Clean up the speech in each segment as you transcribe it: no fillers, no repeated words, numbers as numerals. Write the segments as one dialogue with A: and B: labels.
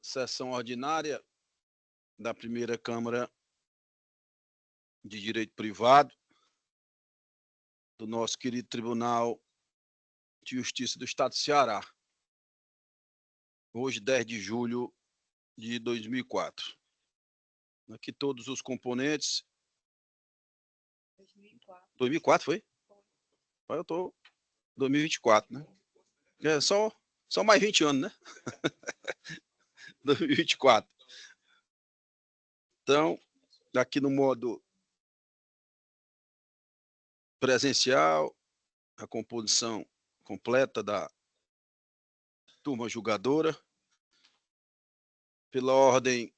A: sessão ordinária da primeira Câmara de Direito Privado do nosso querido Tribunal de Justiça do Estado do Ceará, hoje 10 de julho de 2004. Aqui todos os componentes. 2004 foi? Eu tô 2024, né? É só mais 20 anos, né? 2024. Então, aqui no modo presencial, a composição completa da turma julgadora, pela ordem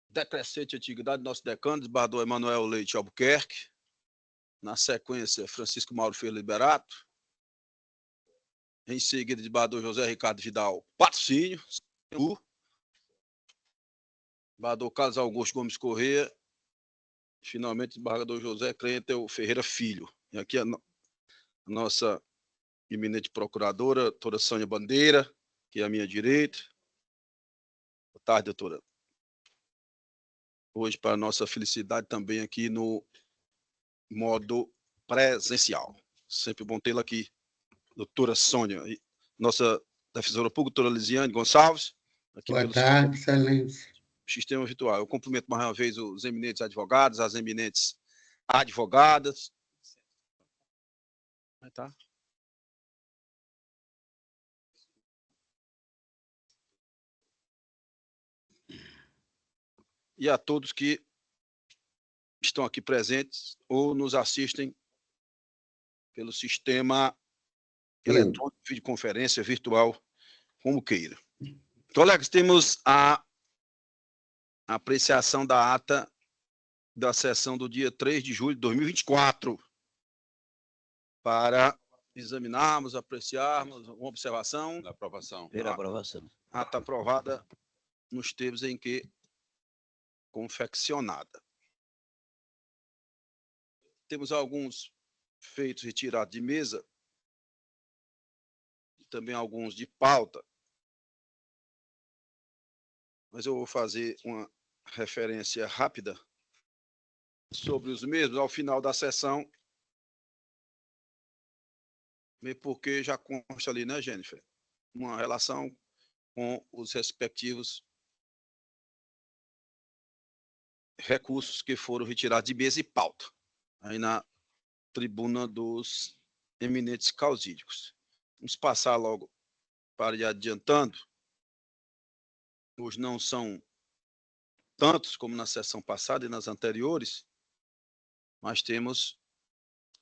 A: decrescente antiguidade, nosso decano, desembargador Emanuel Leite Albuquerque, na sequência, Francisco Mauro Ferreira Liberato, em seguida, desembargador José Ricardo Vidal Patrocínio, desembargador Carlos Augusto Gomes Corrêa, finalmente, desembargador José Crentel Ferreira Filho. E aqui a nossa eminente procuradora, doutora Sônia Bandeira, que é à minha direita. Boa tarde, doutora. Hoje, para nossa felicidade, também aqui no modo presencial. Sempre bom tê-la aqui, doutora Sônia. E nossa defensora pública, doutora Lisiane Gonçalves. Aqui
B: Boa tarde, excelência.
A: Sistema virtual. Eu cumprimento mais uma vez os eminentes advogados, as eminentes advogadas. Tá? E a todos que estão aqui presentes ou nos assistem pelo sistema eletrônico, videoconferência virtual, como queira. Colegas, temos a apreciação da ata da sessão do dia 3 de julho de 2024 para examinarmos, apreciarmos uma observação.
C: Da aprovação.
D: Pela aprovação.
A: Ata aprovada nos termos em que confeccionada. Temos alguns feitos retirados de mesa, e também alguns de pauta, mas eu vou fazer uma referência rápida sobre os mesmos ao final da sessão, porque já consta ali, né, Jennifer, uma relação com os respectivos recursos que foram retirados de mesa e pauta, aí na tribuna dos eminentes causídicos. Vamos passar logo para ir adiantando. Hoje não são tantos como na sessão passada e nas anteriores, mas temos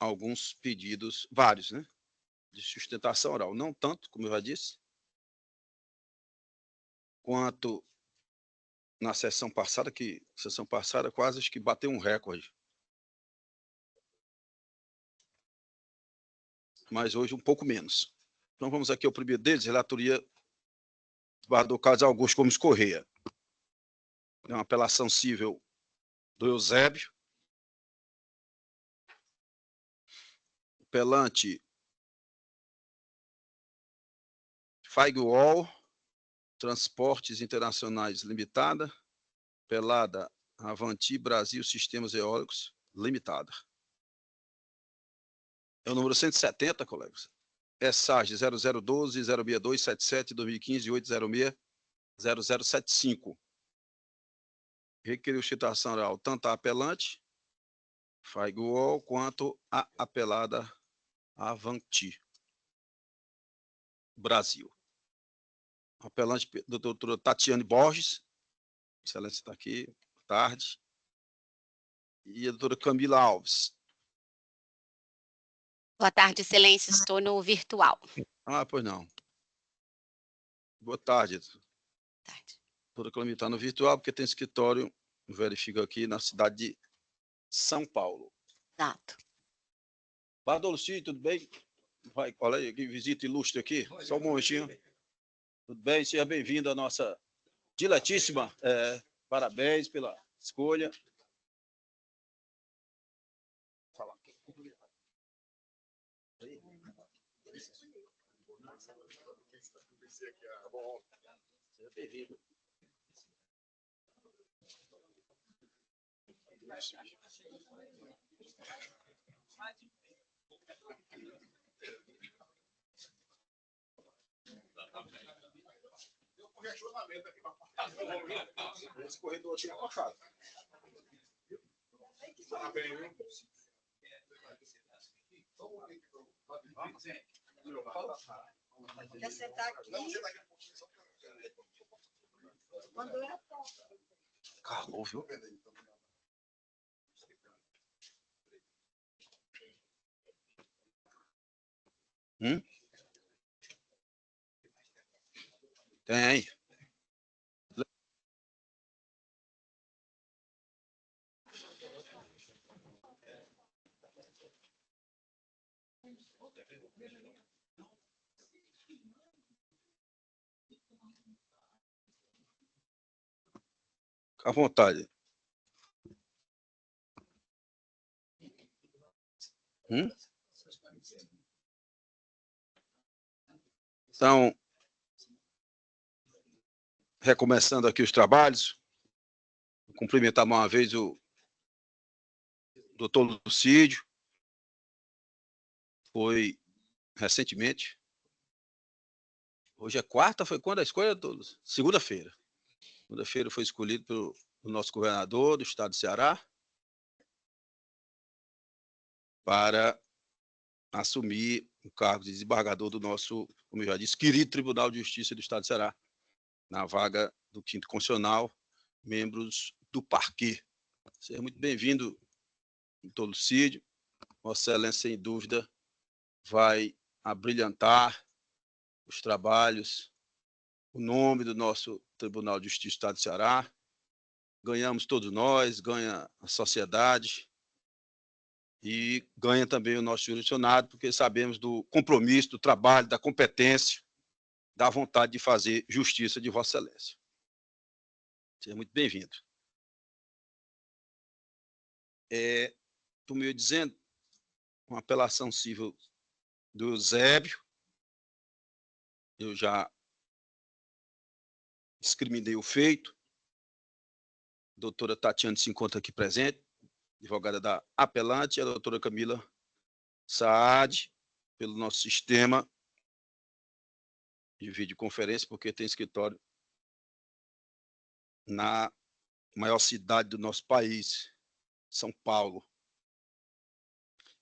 A: alguns pedidos, vários, né, de sustentação oral. Não tanto, como eu já disse, quanto na sessão passada, que sessão passada quase acho que bateu um recorde. Mas hoje um pouco menos. Então vamos aqui ao primeiro deles, relatoria do Carlos Augusto Gomes Corrêa. É uma apelação civil do Eusébio. Apelante Firewall Transportes Internacionais Limitada, apelada Avanti Brasil Sistemas Eólicos Limitada. É o número 170, colegas. SAG 0012 062 77 2015 806 0075. Requeriu sustentação oral tanto a apelante, Firewall, quanto a apelada Avanti Brasil. Apelante da doutora Tatiane Borges, excelência está aqui, boa tarde. E a doutora Camila Alves.
E: Boa tarde, excelência, estou no virtual.
A: Ah, pois não. Boa tarde.
E: Boa tarde.
A: Doutora Camila está no virtual, porque tem escritório, verifico aqui, na cidade de São Paulo.
E: Exato.
A: Badolci, tudo bem? Vai, olha aí, que visita ilustre aqui. Só um momentinho. Tudo bem? Seja bem-vindo à nossa diletíssima. Parabéns pela escolha. Esse corredor tinha fechado.
B: Quer sentar aqui? Quando é?
A: Calou, viu? Tem. Fica à vontade. Então, recomeçando aqui os trabalhos, vou cumprimentar mais uma vez o doutor Lucídio, foi recentemente, hoje é quarta, foi quando a escolha? Segunda-feira. Segunda-feira foi escolhido pelo nosso governador do estado do Ceará para assumir o cargo de desembargador do nosso, como eu já disse, querido Tribunal de Justiça do estado do Ceará, na vaga do quinto constitucional, membros do parquê. Seja muito bem-vindo, doutor Lucídio. Vossa Excelência, sem dúvida, vai abrilhantar os trabalhos, o nome do nosso Tribunal de Justiça do Estado do Ceará. Ganhamos todos nós, ganha a sociedade e ganha também o nosso jurisdicionado, porque sabemos do compromisso, do trabalho, da competência, da vontade de fazer justiça de Vossa Excelência. Seja muito bem-vindo. Como eu ia dizendo, uma apelação civil do Eusébio, eu já discriminei o feito. A doutora Tatiana se encontra aqui presente, advogada da apelante, e a doutora Camila Saad, pelo nosso sistema de videoconferência, porque tem escritório na maior cidade do nosso país, São Paulo.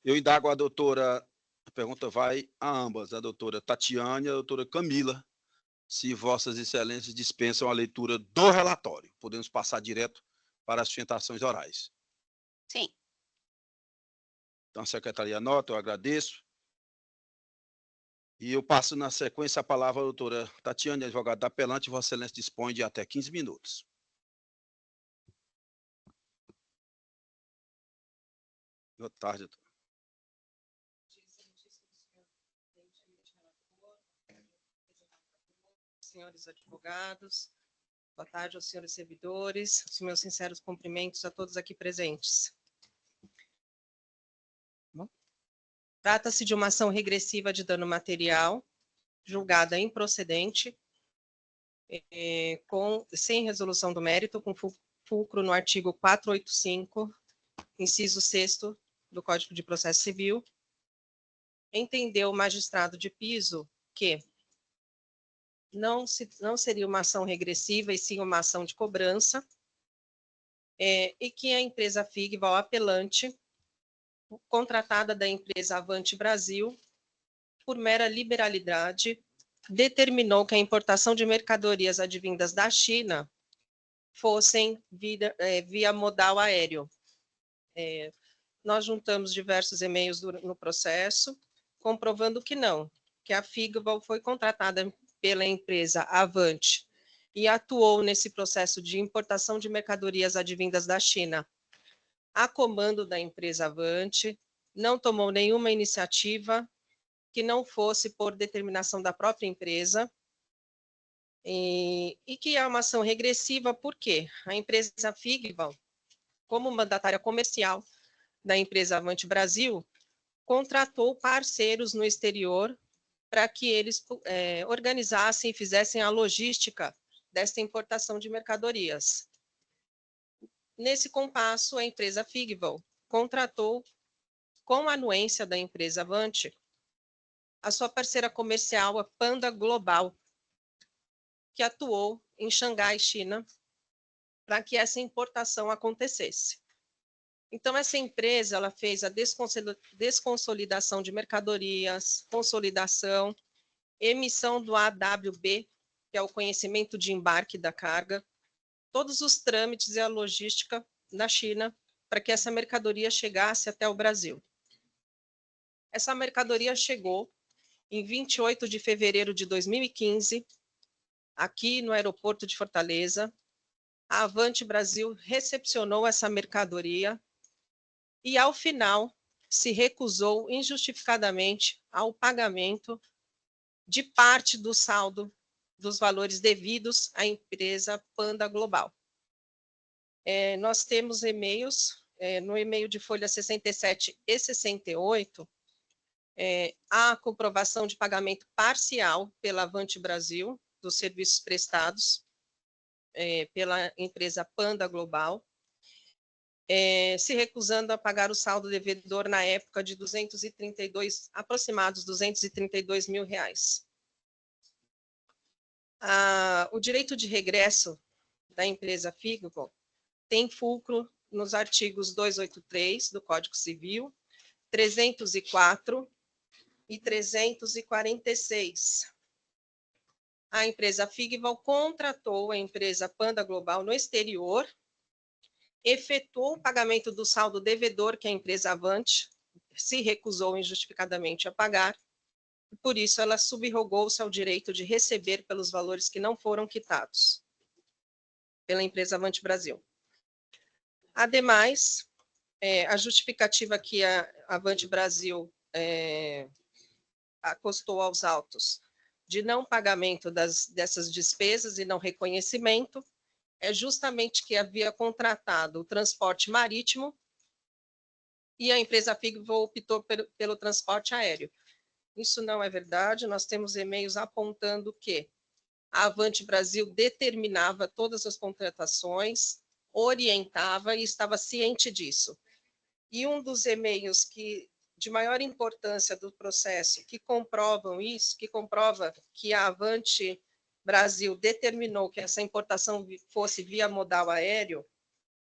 A: Eu indago a doutora, a pergunta vai a ambas, a doutora Tatiana e a doutora Camila, se vossas excelências dispensam a leitura do relatório. Podemos passar direto para as sustentações orais.
E: Sim.
A: Então, a secretaria anota, eu agradeço. E eu passo na sequência a palavra à doutora Tatiana, advogada da apelante, Vossa Excelência dispõe de até 15 minutos. Boa tarde, doutora.
C: Senhores advogados, boa tarde aos senhores servidores, os meus sinceros cumprimentos a todos aqui presentes. Trata-se de uma ação regressiva de dano material, julgada improcedente, sem resolução do mérito, com fulcro no artigo 485, inciso 6º do Código de Processo Civil. Entendeu o magistrado de piso que não seria uma ação regressiva, e sim uma ação de cobrança, e que a empresa Figval apelante, contratada da empresa Avante Brasil, por mera liberalidade, determinou que a importação de mercadorias advindas da China fossem via modal aéreo. Nós juntamos diversos e-mails no processo, comprovando que não, que a Figval foi contratada pela empresa Avante e atuou nesse processo de importação de mercadorias advindas da China a comando da empresa Avante, não tomou nenhuma iniciativa que não fosse por determinação da própria empresa, e que é uma ação regressiva, porque a empresa Figval, como mandatária comercial da empresa Avante Brasil, contratou parceiros no exterior para que eles organizassem e fizessem a logística desta importação de mercadorias. Nesse compasso, a empresa Figval contratou, com a anuência da empresa Avante, a sua parceira comercial, a Panda Global, que atuou em Xangai, China, para que essa importação acontecesse. Então, essa empresa ela fez a desconsolidação de mercadorias, consolidação, emissão do AWB, que é o conhecimento de embarque da carga, todos os trâmites e a logística na China para que essa mercadoria chegasse até o Brasil. Essa mercadoria chegou em 28 de fevereiro de 2015, aqui no aeroporto de Fortaleza. A Avante Brasil recepcionou essa mercadoria e, ao final, se recusou injustificadamente ao pagamento de parte do saldo dos valores devidos à empresa Panda Global. Nós temos e-mails, no e-mail de folha 67 e 68, há a comprovação de pagamento parcial pela Avante Brasil dos serviços prestados pela empresa Panda Global, se recusando a pagar o saldo devedor na época de aproximados 232 mil reais. O direito de regresso da empresa Figval tem fulcro nos artigos 283 do Código Civil, 304 e 346. A empresa Figval contratou a empresa Panda Global no exterior, efetuou o pagamento do saldo devedor que a empresa Avante se recusou injustificadamente a pagar, e por isso ela subrogou-se ao direito de receber pelos valores que não foram quitados pela empresa Avante Brasil. Ademais, a justificativa que a Avante Brasil acostou aos autos de não pagamento dessas despesas e não reconhecimento é justamente que havia contratado o transporte marítimo e a empresa Figval optou pelo transporte aéreo. Isso não é verdade, nós temos e-mails apontando que a Avante Brasil determinava todas as contratações, orientava e estava ciente disso. E um dos e-mails de maior importância do processo, que comprovam isso, que comprova que a Avante Brasil determinou que essa importação fosse via modal aéreo,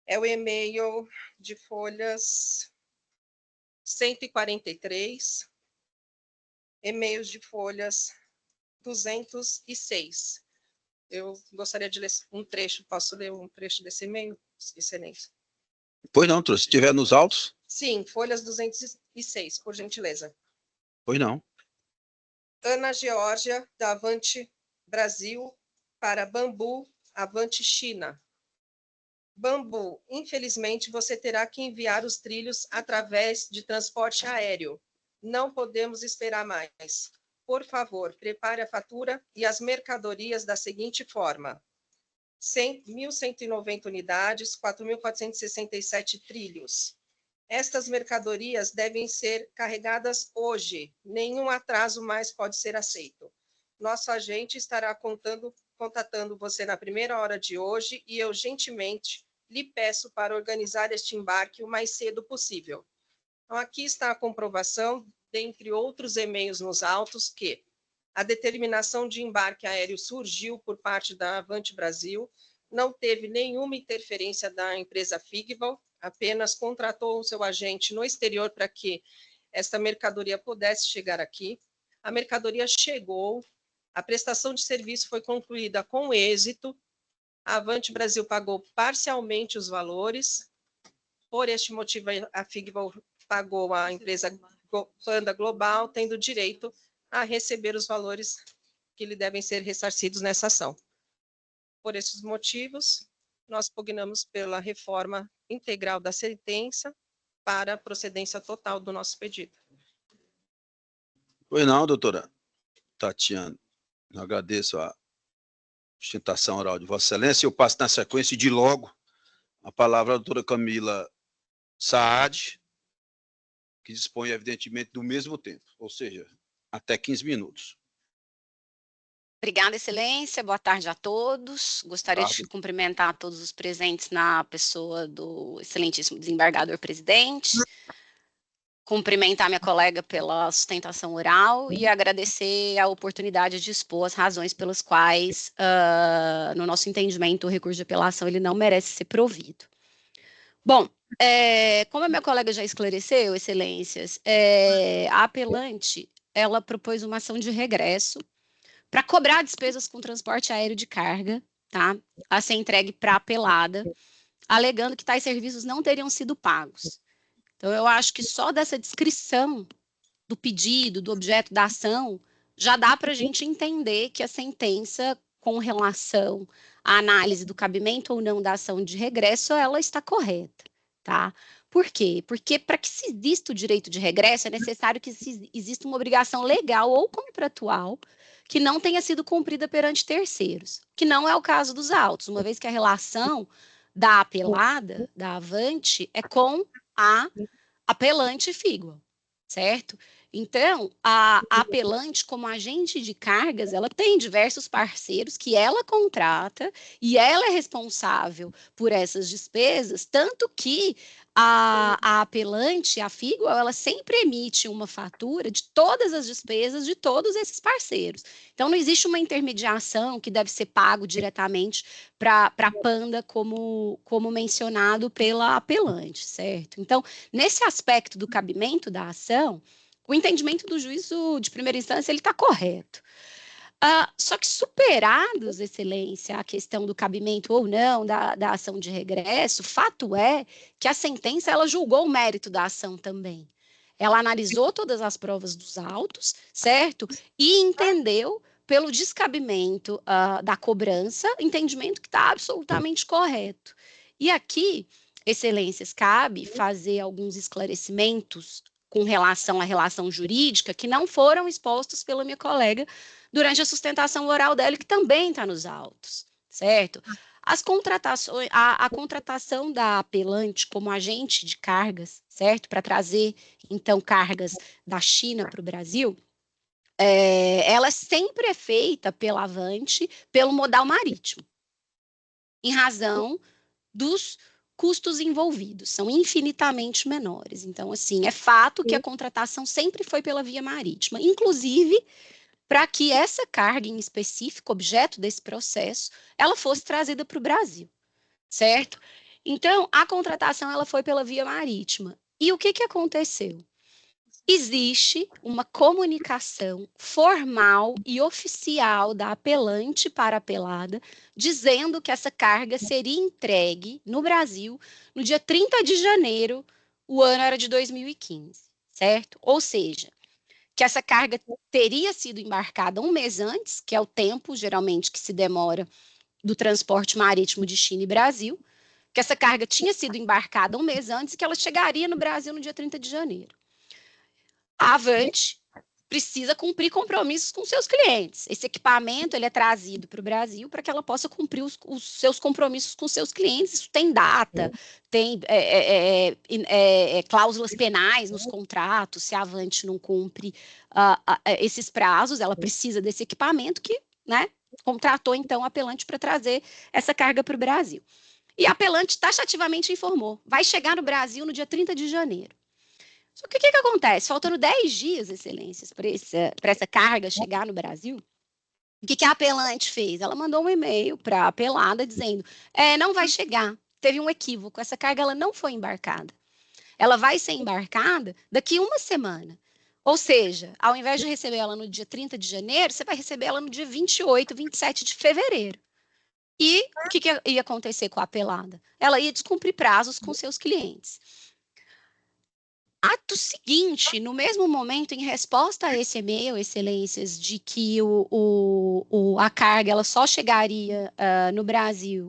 C: é o e-mail de folhas 143, e-mails de folhas 206. Eu gostaria de ler um trecho, posso ler um trecho desse e-mail, Excelência?
A: Pois não, trouxe. Se tiver nos autos?
C: Sim, folhas 206, por gentileza.
A: Pois não.
C: Ana Geórgia, da Avante Brasil, para Bambu, Avante China. Bambu, infelizmente você terá que enviar os trilhos através de transporte aéreo. Não podemos esperar mais. Por favor, prepare a fatura e as mercadorias da seguinte forma: 1.190 unidades, 4.467 trilhos. Estas mercadorias devem ser carregadas hoje. Nenhum atraso mais pode ser aceito. Nosso agente estará contatando você na primeira hora de hoje e eu gentilmente lhe peço para organizar este embarque o mais cedo possível. Então, aqui está a comprovação, dentre outros e-mails nos autos, que a determinação de embarque aéreo surgiu por parte da Avante Brasil, não teve nenhuma interferência da empresa Figval, apenas contratou o seu agente no exterior para que esta mercadoria pudesse chegar aqui. A mercadoria chegou, a prestação de serviço foi concluída com êxito, a Avante Brasil pagou parcialmente os valores, por este motivo a Figval pagou a empresa Panda Global, tendo direito a receber os valores que lhe devem ser ressarcidos nessa ação. Por esses motivos, nós pugnamos pela reforma integral da sentença para a procedência total do nosso pedido.
A: Pois não, doutora Tatiana. Eu agradeço a sustentação oral de Vossa Excelência. Eu passo na sequência de logo a palavra à doutora Camila Saad, que dispõe, evidentemente, do mesmo tempo. Ou seja, até 15 minutos.
E: Obrigada, Excelência. Boa tarde a todos. Gostaria de cumprimentar todos os presentes na pessoa do excelentíssimo desembargador presidente, cumprimentar minha colega pela sustentação oral e agradecer a oportunidade de expor as razões pelas quais, no nosso entendimento, o recurso de apelação ele não merece ser provido. Bom, como a minha colega já esclareceu, Excelências, a apelante, ela propôs uma ação de regresso para cobrar despesas com transporte aéreo de carga, tá? A ser entregue para a apelada, alegando que tais serviços não teriam sido pagos. Então, eu acho que só dessa descrição do pedido, do objeto da ação, já dá para a gente entender que a sentença, com relação à análise do cabimento ou não da ação de regresso, ela está correta, tá? Por quê? Porque para que se exista o direito de regresso, é necessário que exista uma obrigação legal ou contratual que não tenha sido cumprida perante terceiros, que não é o caso dos autos, uma vez que a relação da apelada, da avante, é com a apelante Figual, certo? Então, a apelante, como agente de cargas, ela tem diversos parceiros que ela contrata e ela é responsável por essas despesas, tanto que a apelante, a Figual, ela sempre emite uma fatura de todas as despesas de todos esses parceiros. Então, não existe uma intermediação que deve ser pago diretamente para a Panda, como mencionado pela apelante, certo? Então, nesse aspecto do cabimento da ação, o entendimento do juízo de primeira instância ele está correto. Só que superados, Excelência, a questão do cabimento ou não da ação de regresso, fato é que a sentença ela julgou o mérito da ação também. Ela analisou todas as provas dos autos, certo? E entendeu pelo descabimento da cobrança, entendimento que está absolutamente correto. E aqui, Excelências, cabe fazer alguns esclarecimentos com relação à relação jurídica que não foram expostos pela minha colega durante a sustentação oral dela, que também está nos autos, certo? As contratações, a contratação da apelante como agente de cargas, certo? Para trazer, então, cargas da China para o Brasil, ela sempre é feita pela avante, pelo modal marítimo, em razão dos custos envolvidos, são infinitamente menores. Então, assim, é fato que a contratação sempre foi pela via marítima, inclusive para que essa carga em específico, objeto desse processo, ela fosse trazida para o Brasil, certo? Então, a contratação ela foi pela via marítima. E o que aconteceu? Existe uma comunicação formal e oficial da apelante para a apelada, dizendo que essa carga seria entregue no Brasil no dia 30 de janeiro, o ano era de 2015, certo? Ou seja, que essa carga teria sido embarcada um mês antes, que é o tempo, geralmente, que se demora do transporte marítimo de China e Brasil, que essa carga tinha sido embarcada um mês antes e que ela chegaria no Brasil no dia 30 de janeiro. A avante precisa cumprir compromissos com seus clientes. Esse equipamento ele é trazido para o Brasil para que ela possa cumprir os seus compromissos com seus clientes. Isso tem data, tem cláusulas penais nos contratos. Se a avante não cumpre esses prazos, ela precisa desse equipamento que, né, contratou, então, a apelante para trazer essa carga para o Brasil. E a apelante taxativamente informou, vai chegar no Brasil no dia 30 de janeiro. Só que o que acontece? Faltando 10 dias, Excelências, para essa carga chegar no Brasil, o que a apelante fez? Ela mandou um e-mail para a apelada dizendo, não vai chegar, teve um equívoco, essa carga ela não foi embarcada. Ela vai ser embarcada daqui uma semana. Ou seja, ao invés de receber ela no dia 30 de janeiro, você vai receber ela no dia 28, 27 de fevereiro. E o que ia acontecer com a apelada? Ela ia descumprir prazos com seus clientes. Ato seguinte, no mesmo momento, em resposta a esse e-mail, Excelências, de que a carga ela só chegaria no Brasil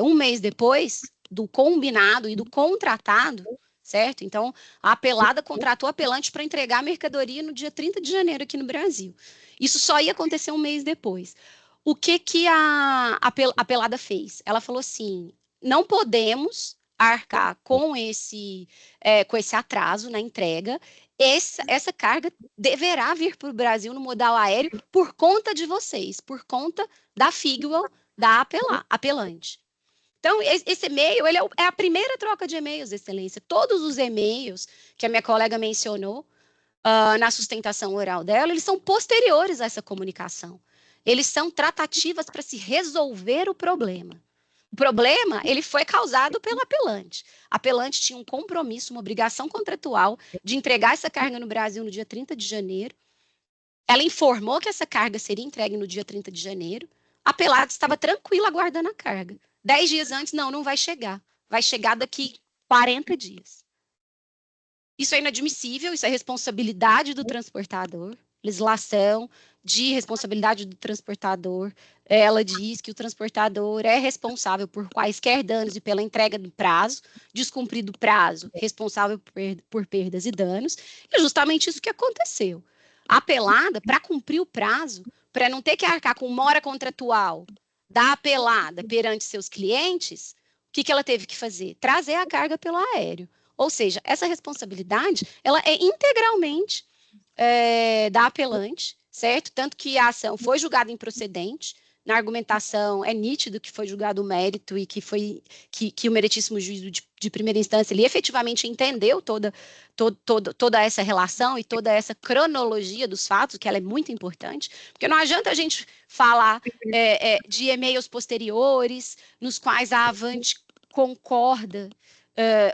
E: um mês depois do combinado e do contratado, certo? Então, a apelada contratou a apelante para entregar a mercadoria no dia 30 de janeiro aqui no Brasil. Isso só ia acontecer um mês depois. O que a apelada fez? Ela falou assim, não podemos arcar com esse atraso na entrega essa carga deverá vir para o Brasil no modal aéreo por conta de vocês, por conta da Figuel, da apelante. Então, esse e-mail ele é a primeira troca de e-mails, Excelência. Todos os e-mails que a minha colega mencionou na sustentação oral dela, eles são posteriores a essa comunicação. Eles são tratativas para se resolver o problema. O problema, ele foi causado pelo apelante. A apelante tinha um compromisso, uma obrigação contratual de entregar essa carga no Brasil no dia 30 de janeiro. Ela informou que essa carga seria entregue no dia 30 de janeiro. A apelada estava tranquila aguardando a carga. 10 dias antes, não vai chegar. Vai chegar daqui 40 dias. Isso é inadmissível, isso é responsabilidade do transportador, legislação de responsabilidade do transportador. Ela diz que o transportador é responsável por quaisquer danos e pela entrega do prazo, descumprido o prazo, responsável por perdas e danos, e justamente isso que aconteceu. A apelada, para cumprir o prazo, para não ter que arcar com mora contratual da apelada perante seus clientes, o que ela teve que fazer? Trazer a carga pelo aéreo. Ou seja, essa responsabilidade ela é integralmente da apelante, certo? Tanto que a ação foi julgada improcedente, na argumentação é nítido que foi julgado o mérito e que o meritíssimo juízo de primeira instância ele efetivamente entendeu toda essa relação e toda essa cronologia dos fatos, que ela é muito importante, porque não adianta a gente falar de e-mails posteriores, nos quais a Avante concorda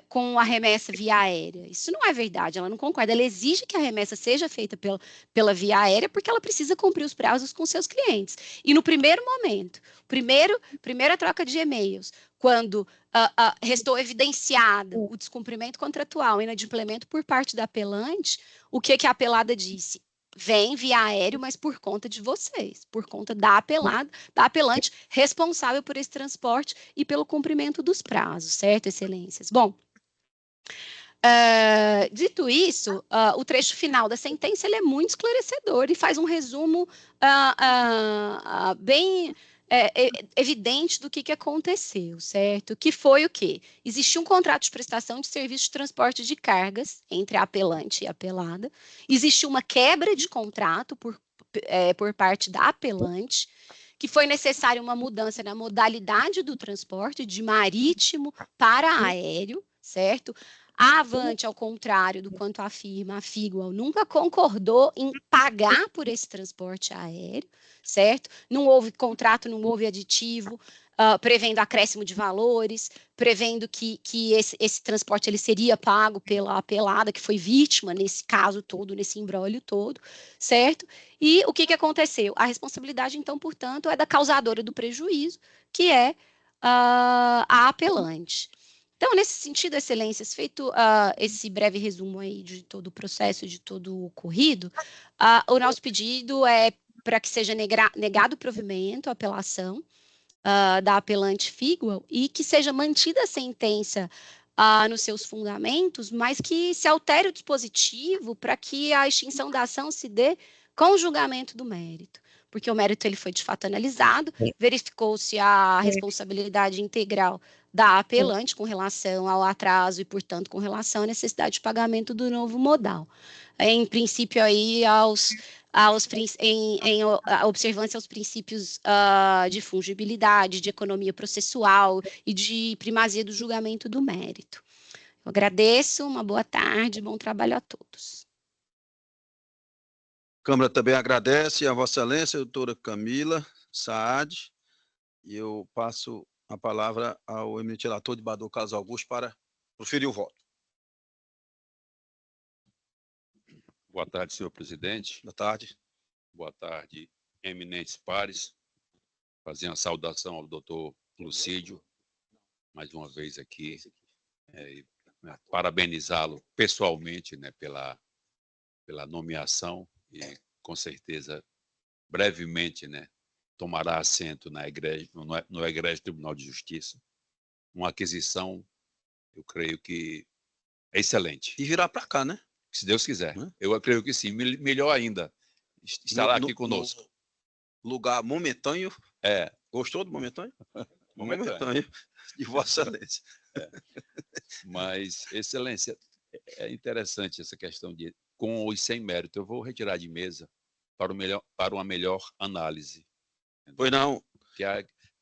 E: com a remessa via aérea. Isso não é verdade, ela não concorda. Ela exige que a remessa seja feita pela via aérea porque ela precisa cumprir os prazos com seus clientes. E no primeiro momento, primeira troca de e-mails, quando restou evidenciado o descumprimento contratual e inadimplemento por parte da apelante, o que a apelada disse? Vem via aéreo, mas por conta de vocês, por conta da apelante responsável por esse transporte e pelo cumprimento dos prazos, certo, excelências? Bom, dito isso, o trecho final da sentença ele é muito esclarecedor e faz um resumo bem evidente do que aconteceu, certo? Que foi o quê? Existiu um contrato de prestação de serviço de transporte de cargas entre a apelante e a apelada, existiu uma quebra de contrato por parte da apelante, que foi necessária uma mudança na modalidade do transporte de marítimo para aéreo, certo? A Avante, ao contrário do quanto afirma a Figuel, nunca concordou em pagar por esse transporte aéreo, certo? Não houve contrato, não houve aditivo, prevendo acréscimo de valores, prevendo que esse transporte ele seria pago pela apelada, que foi vítima nesse caso todo, nesse imbróglio todo, certo? E o que aconteceu? A responsabilidade, então, portanto, é da causadora do prejuízo, que é a apelante. Então, nesse sentido, excelências, feito esse breve resumo aí de todo o processo, de todo o ocorrido, o nosso pedido é para que seja negado o provimento, a apelação da apelante Figuel e que seja mantida a sentença nos seus fundamentos, mas que se altere o dispositivo para que a extinção da ação se dê com o julgamento do mérito. Porque o mérito ele foi de fato analisado, verificou-se a responsabilidade integral da apelante com relação ao atraso e, portanto, com relação à necessidade de pagamento do novo modal. Em princípio, aí, em observância aos princípios de fungibilidade, de economia processual e de primazia do julgamento do mérito. Eu agradeço, uma boa tarde, bom trabalho a todos.
A: A Câmara também agradece a Vossa Excelência, doutora Camila Saad, e eu passo a palavra ao eminente relator de desembargador Carlos Augusto para proferir o voto.
D: Boa tarde, senhor presidente.
A: Boa tarde.
D: Boa tarde, eminentes pares. Fazer uma saudação ao doutor Lucídio, mais uma vez aqui, parabenizá-lo pessoalmente, né, pela nomeação e, com certeza, brevemente, né, tomará assento no Egrégio Tribunal de Justiça. Uma aquisição, eu creio que é excelente.
A: E virá para cá, né?
D: Se Deus quiser. Eu creio que sim. Melhor ainda, estará aqui conosco.
A: Lugar momentâneo. Gostou do momentâneo? Momentâneo. De Vossa Excelência.
D: Mas, Excelência, é interessante essa questão de com ou sem mérito. Eu vou retirar de mesa para uma melhor análise.
A: Pois não,
D: Que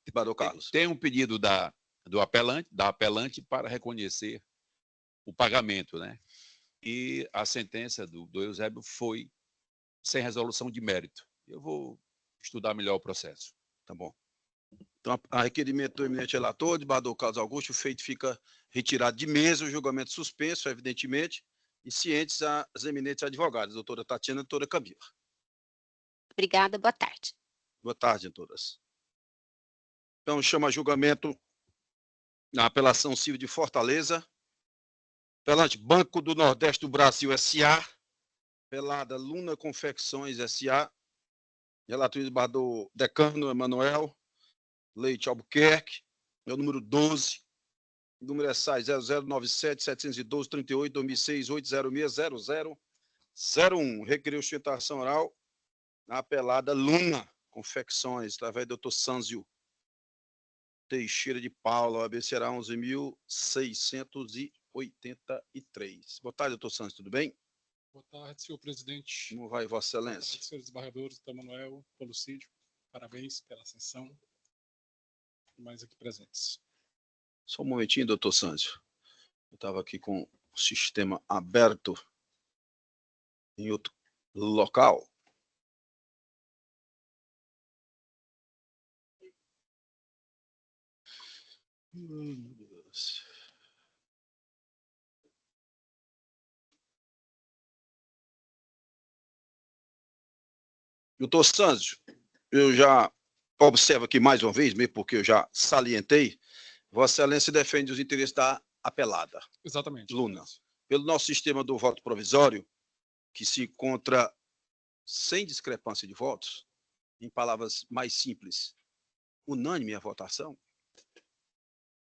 A: desembargador Carlos.
D: tem um pedido da apelante para reconhecer o pagamento, né? E a sentença do Eusébio foi sem resolução de mérito. Eu vou estudar melhor o processo.
A: Tá bom. Então, a requerimento do eminente relator, desembargador Carlos Augusto, o feito fica retirado de mesa, o julgamento suspenso, evidentemente, e cientes as eminentes advogadas, doutora Tatiana e doutora Camila.
E: Obrigada, boa tarde.
A: Boa tarde a todas. Então, chama a julgamento na apelação civil de Fortaleza, apelante Banco do Nordeste do Brasil S.A., apelada Luna Confecções S.A., relator do decano Emanuel Leite Albuquerque, meu número 12, número é SAI 0097-712-38-2006-806-0001. Requeriu sustentação oral na apelada Luna Confecções, através do Dr. Sânzio Teixeira de Paula, OAB será 11.683. Boa tarde, doutor Sânzio, tudo bem?
F: Boa tarde, senhor presidente.
A: Como vai, Vossa
F: Boa
A: Excelência?
F: tarde, senhores desembargadores, Dr. Manuel, Lucídio. Parabéns pela ascensão. Mais aqui presentes.
A: Só um momentinho, doutor Sânzio. Eu estava aqui com o sistema aberto em outro local. Meu Deus. Doutor Sânzio, eu já observo aqui mais uma vez, mesmo porque eu já salientei, Vossa Excelência defende os interesses da apelada.
F: Exatamente.
A: Luna. Pelo nosso sistema do voto provisório, que se encontra sem discrepância de votos, em palavras mais simples, unânime a votação,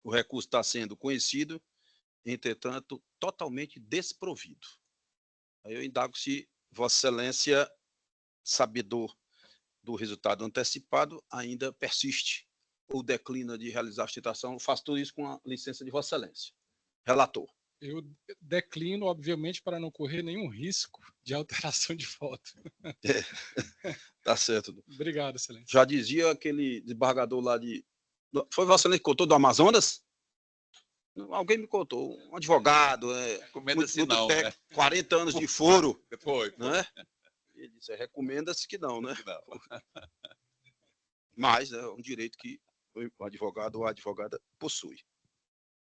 A: o recurso está sendo conhecido, entretanto, totalmente desprovido. Aí eu indago se Vossa Excelência, sabedor do resultado antecipado, ainda persiste ou declina de realizar a sustentação. Faço tudo isso com a licença de Vossa Excelência. Relator.
F: Eu declino, obviamente, para não correr nenhum risco de alteração de voto.
A: Tá certo.
F: Obrigado, excelência.
A: Já dizia aquele desembargador lá de... Foi Vossa Excelência que contou do Amazonas? Alguém me contou, um advogado,
D: Recomenda-se não, né?
A: 40 anos de foro.
D: Foi.
A: Né? Ele disse, recomenda-se que não, né?
D: Não.
A: Mas é um direito que o advogado ou a advogada possui.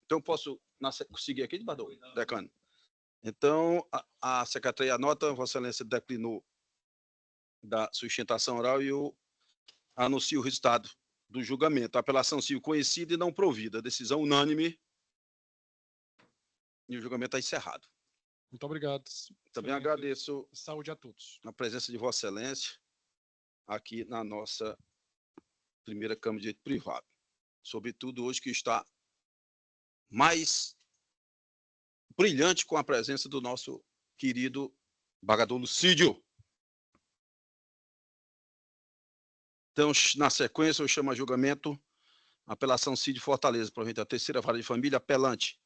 A: Então, posso seguir aqui, desembargador, decano? Então, a secretaria anota, Vossa Excelência declinou da sustentação oral e eu anuncio o resultado do julgamento. A apelação civil conhecida e não provida. Decisão unânime. E o julgamento está encerrado.
F: Muito obrigado.
A: Também agradeço
F: Saúde a todos.
A: a presença de Vossa Excelência aqui na nossa primeira Câmara de Direito Privado. Sobretudo hoje que está mais brilhante com a presença do nosso querido desembargador Lucídio. Então, na sequência, eu chamo a julgamento a apelação Cid Fortaleza, provimento da terceira vara de família, apelante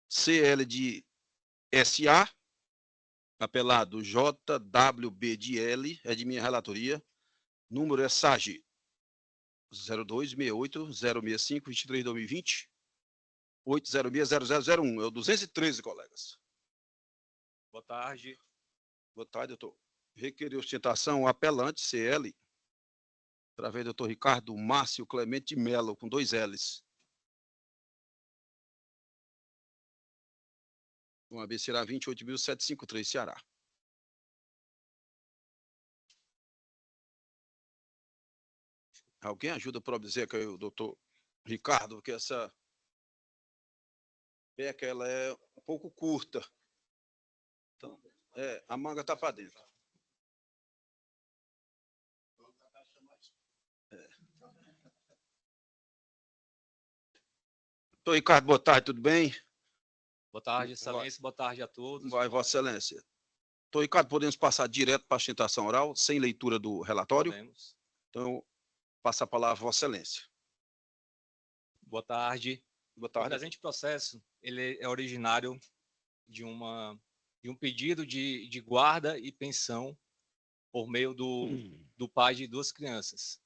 A: CL de SA, apelado JWB de L, é de minha relatoria, número é SAG 0268-065-23-2020, 806-0001, é o 213, colegas.
G: Boa tarde.
A: Boa tarde, doutor. Requeriu sustentação o apelante CL, através do doutor Ricardo Márcio Clemente de Mello, com 2 L's. O AB será 28.753, Ceará. Alguém ajuda para dizer que o doutor Ricardo, porque essa beca ela é um pouco curta. Então, a manga está para dentro. Doutor Ricardo, boa tarde, tudo bem?
G: Boa tarde, excelência. Boa tarde a todos.
A: Vai, Vossa Excelência. Doutor Ricardo, podemos passar direto para a sustentação oral, sem leitura do relatório?
G: Podemos.
A: Então, passa a palavra a Vossa Excelência.
G: Boa tarde.
A: Boa
G: O
A: tarde.
G: presente processo ele é originário de uma de um pedido de guarda e pensão por meio do pai de duas crianças.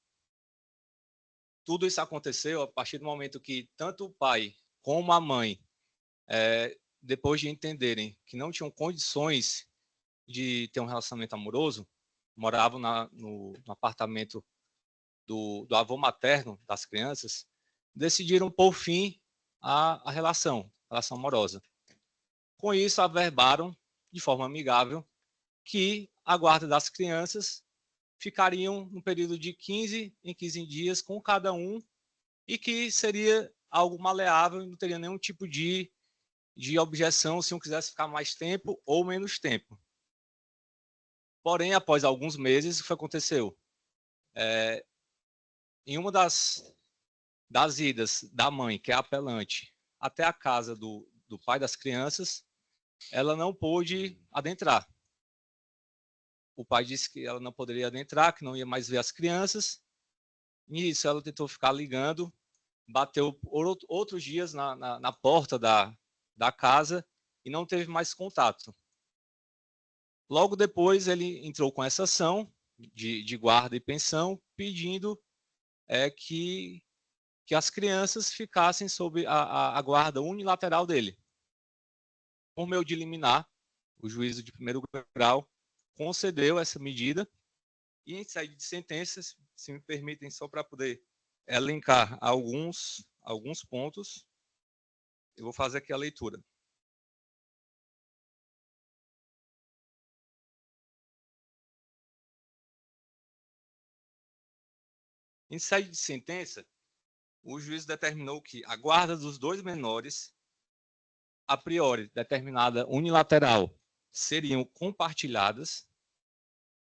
G: Tudo isso aconteceu a partir do momento que tanto o pai como a mãe, depois de entenderem que não tinham condições de ter um relacionamento amoroso, moravam no apartamento do avô materno das crianças, decidiram pôr fim à relação amorosa. Com isso, averbaram, de forma amigável, que a guarda das crianças ficariam no período de 15 em 15 dias com cada um e que seria algo maleável e não teria nenhum tipo de objeção se um quisesse ficar mais tempo ou menos tempo. Porém, após alguns meses, o que aconteceu? Em uma das idas da mãe, que é apelante, até a casa do pai das crianças, ela não pôde adentrar. O pai disse que ela não poderia adentrar, que não ia mais ver as crianças. Nisso, ela tentou ficar ligando, bateu outros dias na porta da casa e não teve mais contato. Logo depois, ele entrou com essa ação de guarda e pensão, pedindo que as crianças ficassem sob a guarda unilateral dele. Por meio de liminar, o juízo de primeiro grau concedeu essa medida e, em saída de sentenças, se me permitem, só para poder elencar alguns pontos, eu vou fazer aqui a leitura. Em saída de sentença, o juiz determinou que a guarda dos dois menores, a priori determinada unilateral, seriam compartilhadas,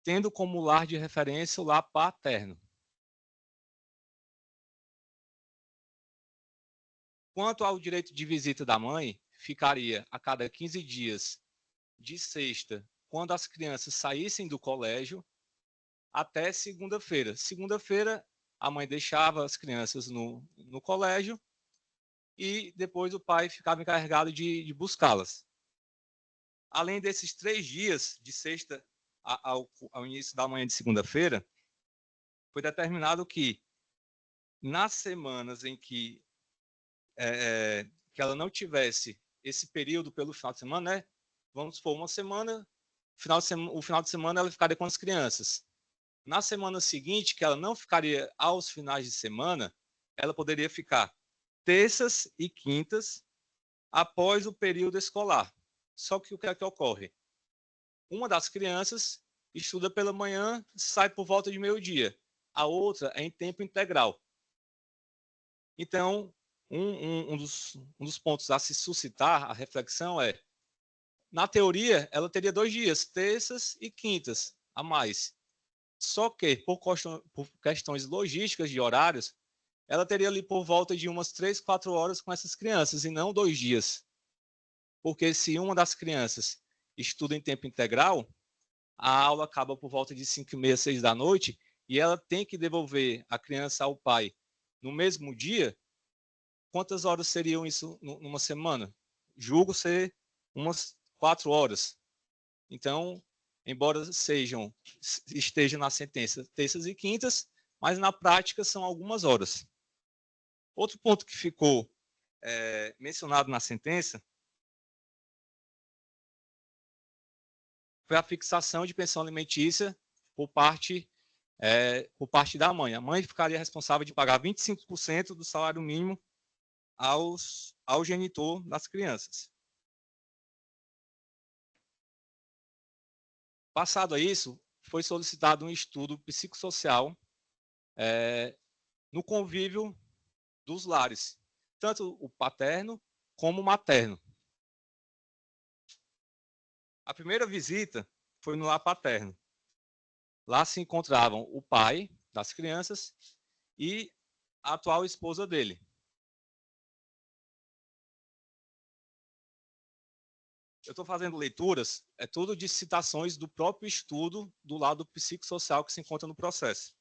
G: tendo como lar de referência o lar paterno. Quanto ao direito de visita da mãe, ficaria a cada 15 dias de sexta, quando as crianças saíssem do colégio, até segunda-feira. Segunda-feira, a mãe deixava as crianças no colégio e depois o pai ficava encarregado de buscá-las. Além desses 3 dias, de sexta ao início da manhã de segunda-feira, foi determinado que, nas semanas em que ela não tivesse esse período pelo final de semana, né? Vamos supor, uma semana, o final de semana ela ficaria com as crianças. Na semana seguinte, que ela não ficaria aos finais de semana, ela poderia ficar terças e quintas após o período escolar. Só que o que é que ocorre? Uma das crianças estuda pela manhã, sai por volta de meio-dia. A outra é em tempo integral. Então, um dos pontos a se suscitar a reflexão é, na teoria, ela teria 2 dias, terças e quintas, a mais. Só que, por questões logísticas de horários, ela teria ali por volta de umas 3, 4 horas com essas crianças, e não 2 dias. Porque se uma das crianças estuda em tempo integral, a aula acaba por volta de 5h30, 6 da noite, e ela tem que devolver a criança ao pai no mesmo dia. Quantas horas seriam isso numa semana? Julgo ser umas 4 horas. Então, embora esteja na sentença terças e quintas, mas na prática são algumas horas. Outro ponto que ficou mencionado na sentença foi a fixação de pensão alimentícia por parte da mãe. A mãe ficaria responsável de pagar 25% do salário mínimo ao genitor das crianças. Passado a isso, foi solicitado um estudo psicossocial no convívio dos lares, tanto o paterno como o materno. A primeira visita foi no lar paterno. Lá se encontravam o pai das crianças e a atual esposa dele. Eu estou fazendo leituras, é tudo de citações do próprio estudo do lado psicossocial que se encontra no processo.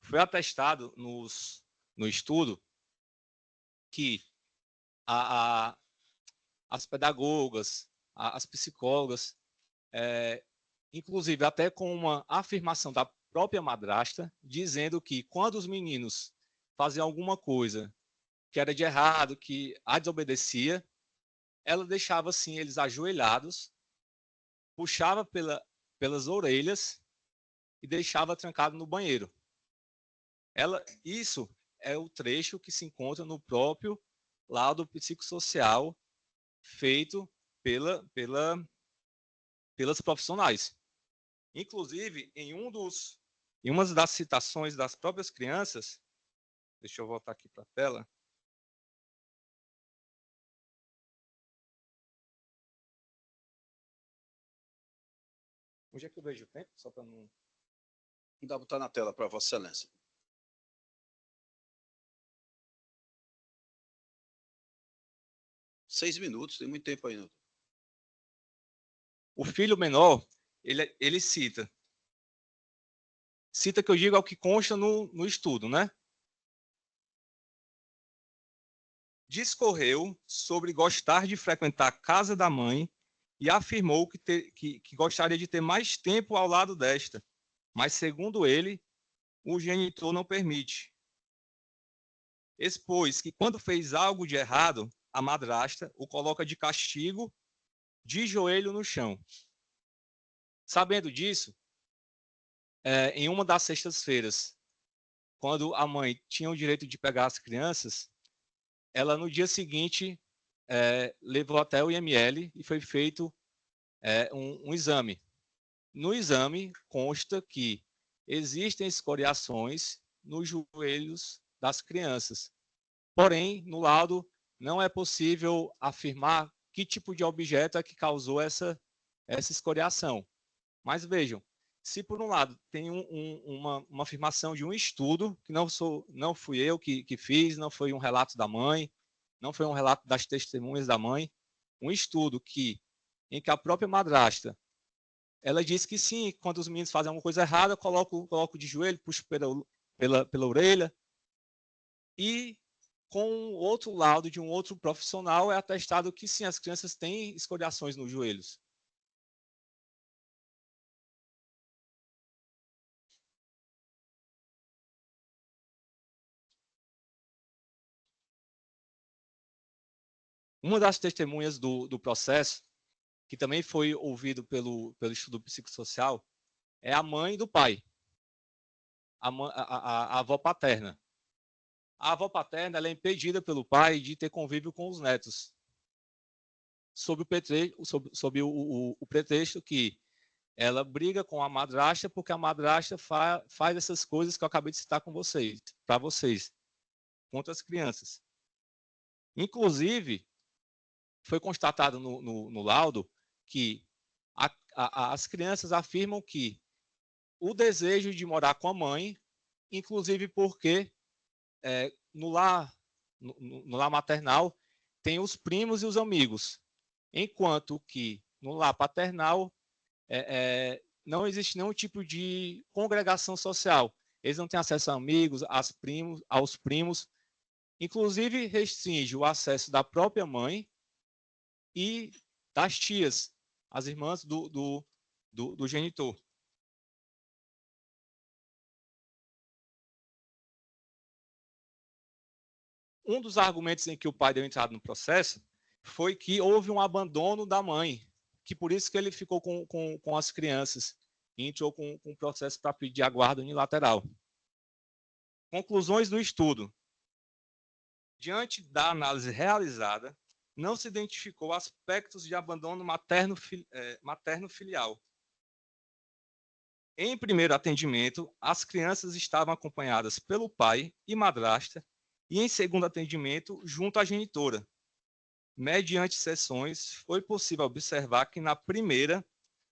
G: foi atestado no estudo que as pedagogas, as psicólogas, inclusive até com uma afirmação da própria madrasta, dizendo que quando os meninos faziam alguma coisa que era de errado, que a desobedecia, ela deixava assim eles ajoelhados, puxava pelas orelhas e deixava trancado no banheiro. Isso é o trecho que se encontra no próprio laudo psicossocial feito pelas profissionais. Inclusive, em uma das citações das próprias crianças, deixa eu voltar aqui para a tela. Onde é que eu vejo o tempo? Só para não...
A: Dá para botar na tela para Vossa Excelência. Seis minutos, tem muito tempo ainda.
G: O filho menor, ele cita. Cita que eu digo é o que consta no estudo, né? Discorreu sobre gostar de frequentar a casa da mãe e afirmou que gostaria de ter mais tempo ao lado desta, mas, segundo ele, o genitor não permite. Expôs que, quando fez algo de errado, a madrasta o coloca de castigo, de joelho no chão. Sabendo disso, em uma das sextas-feiras, quando a mãe tinha o direito de pegar as crianças, ela, no dia seguinte, levou até o IML e foi feito um exame. No exame, consta que existem escoriações nos joelhos das crianças. Porém, no laudo, não é possível afirmar que tipo de objeto é que causou essa escoriação. Mas vejam, se por um lado tem uma afirmação de um estudo, que não fui eu que fiz, não foi um relato da mãe, não foi um relato das testemunhas da mãe, um estudo em que a própria madrasta, ela diz que sim, quando os meninos fazem alguma coisa errada, coloco de joelho, puxo pela orelha, e com outro laudo de um outro profissional é atestado que sim, as crianças têm escoriações nos joelhos. Uma das testemunhas do processo, que também foi ouvido pelo estudo psicossocial, é a mãe do pai, a avó paterna. A avó paterna ela é impedida pelo pai de ter convívio com os netos, sob o pretexto que ela briga com a madrasta porque a madrasta faz essas coisas que eu acabei de citar para vocês, contra as crianças. Inclusive, foi constatado no laudo que as crianças afirmam que o desejo de morar com a mãe, inclusive porque no lar maternal tem os primos e os amigos, enquanto que no lar paternal não existe nenhum tipo de congregação social. Eles não têm acesso a amigos, aos primos, inclusive restringe o acesso da própria mãe e das tias, as irmãs do genitor. Um dos argumentos em que o pai deu entrada no processo foi que houve um abandono da mãe, que por isso que ele ficou com as crianças e entrou com um processo para pedir a guarda unilateral. Conclusões do estudo. Diante da análise realizada, não se identificou aspectos de abandono materno-filial. Em primeiro atendimento, as crianças estavam acompanhadas pelo pai e madrasta, e em segundo atendimento, junto à genitora. Mediante sessões, foi possível observar que na primeira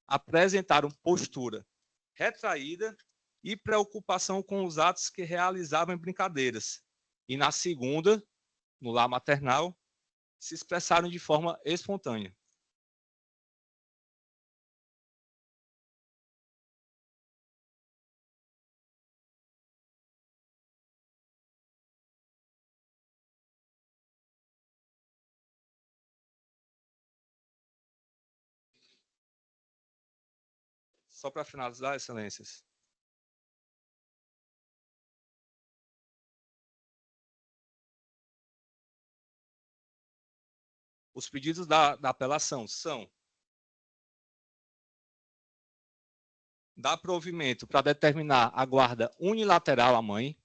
G: apresentaram postura retraída e preocupação com os atos que realizavam em brincadeiras, e na segunda, no lar maternal, se expressaram de forma espontânea. Só para finalizar, excelências. Os pedidos da apelação são: dar provimento para determinar a guarda unilateral à mãe,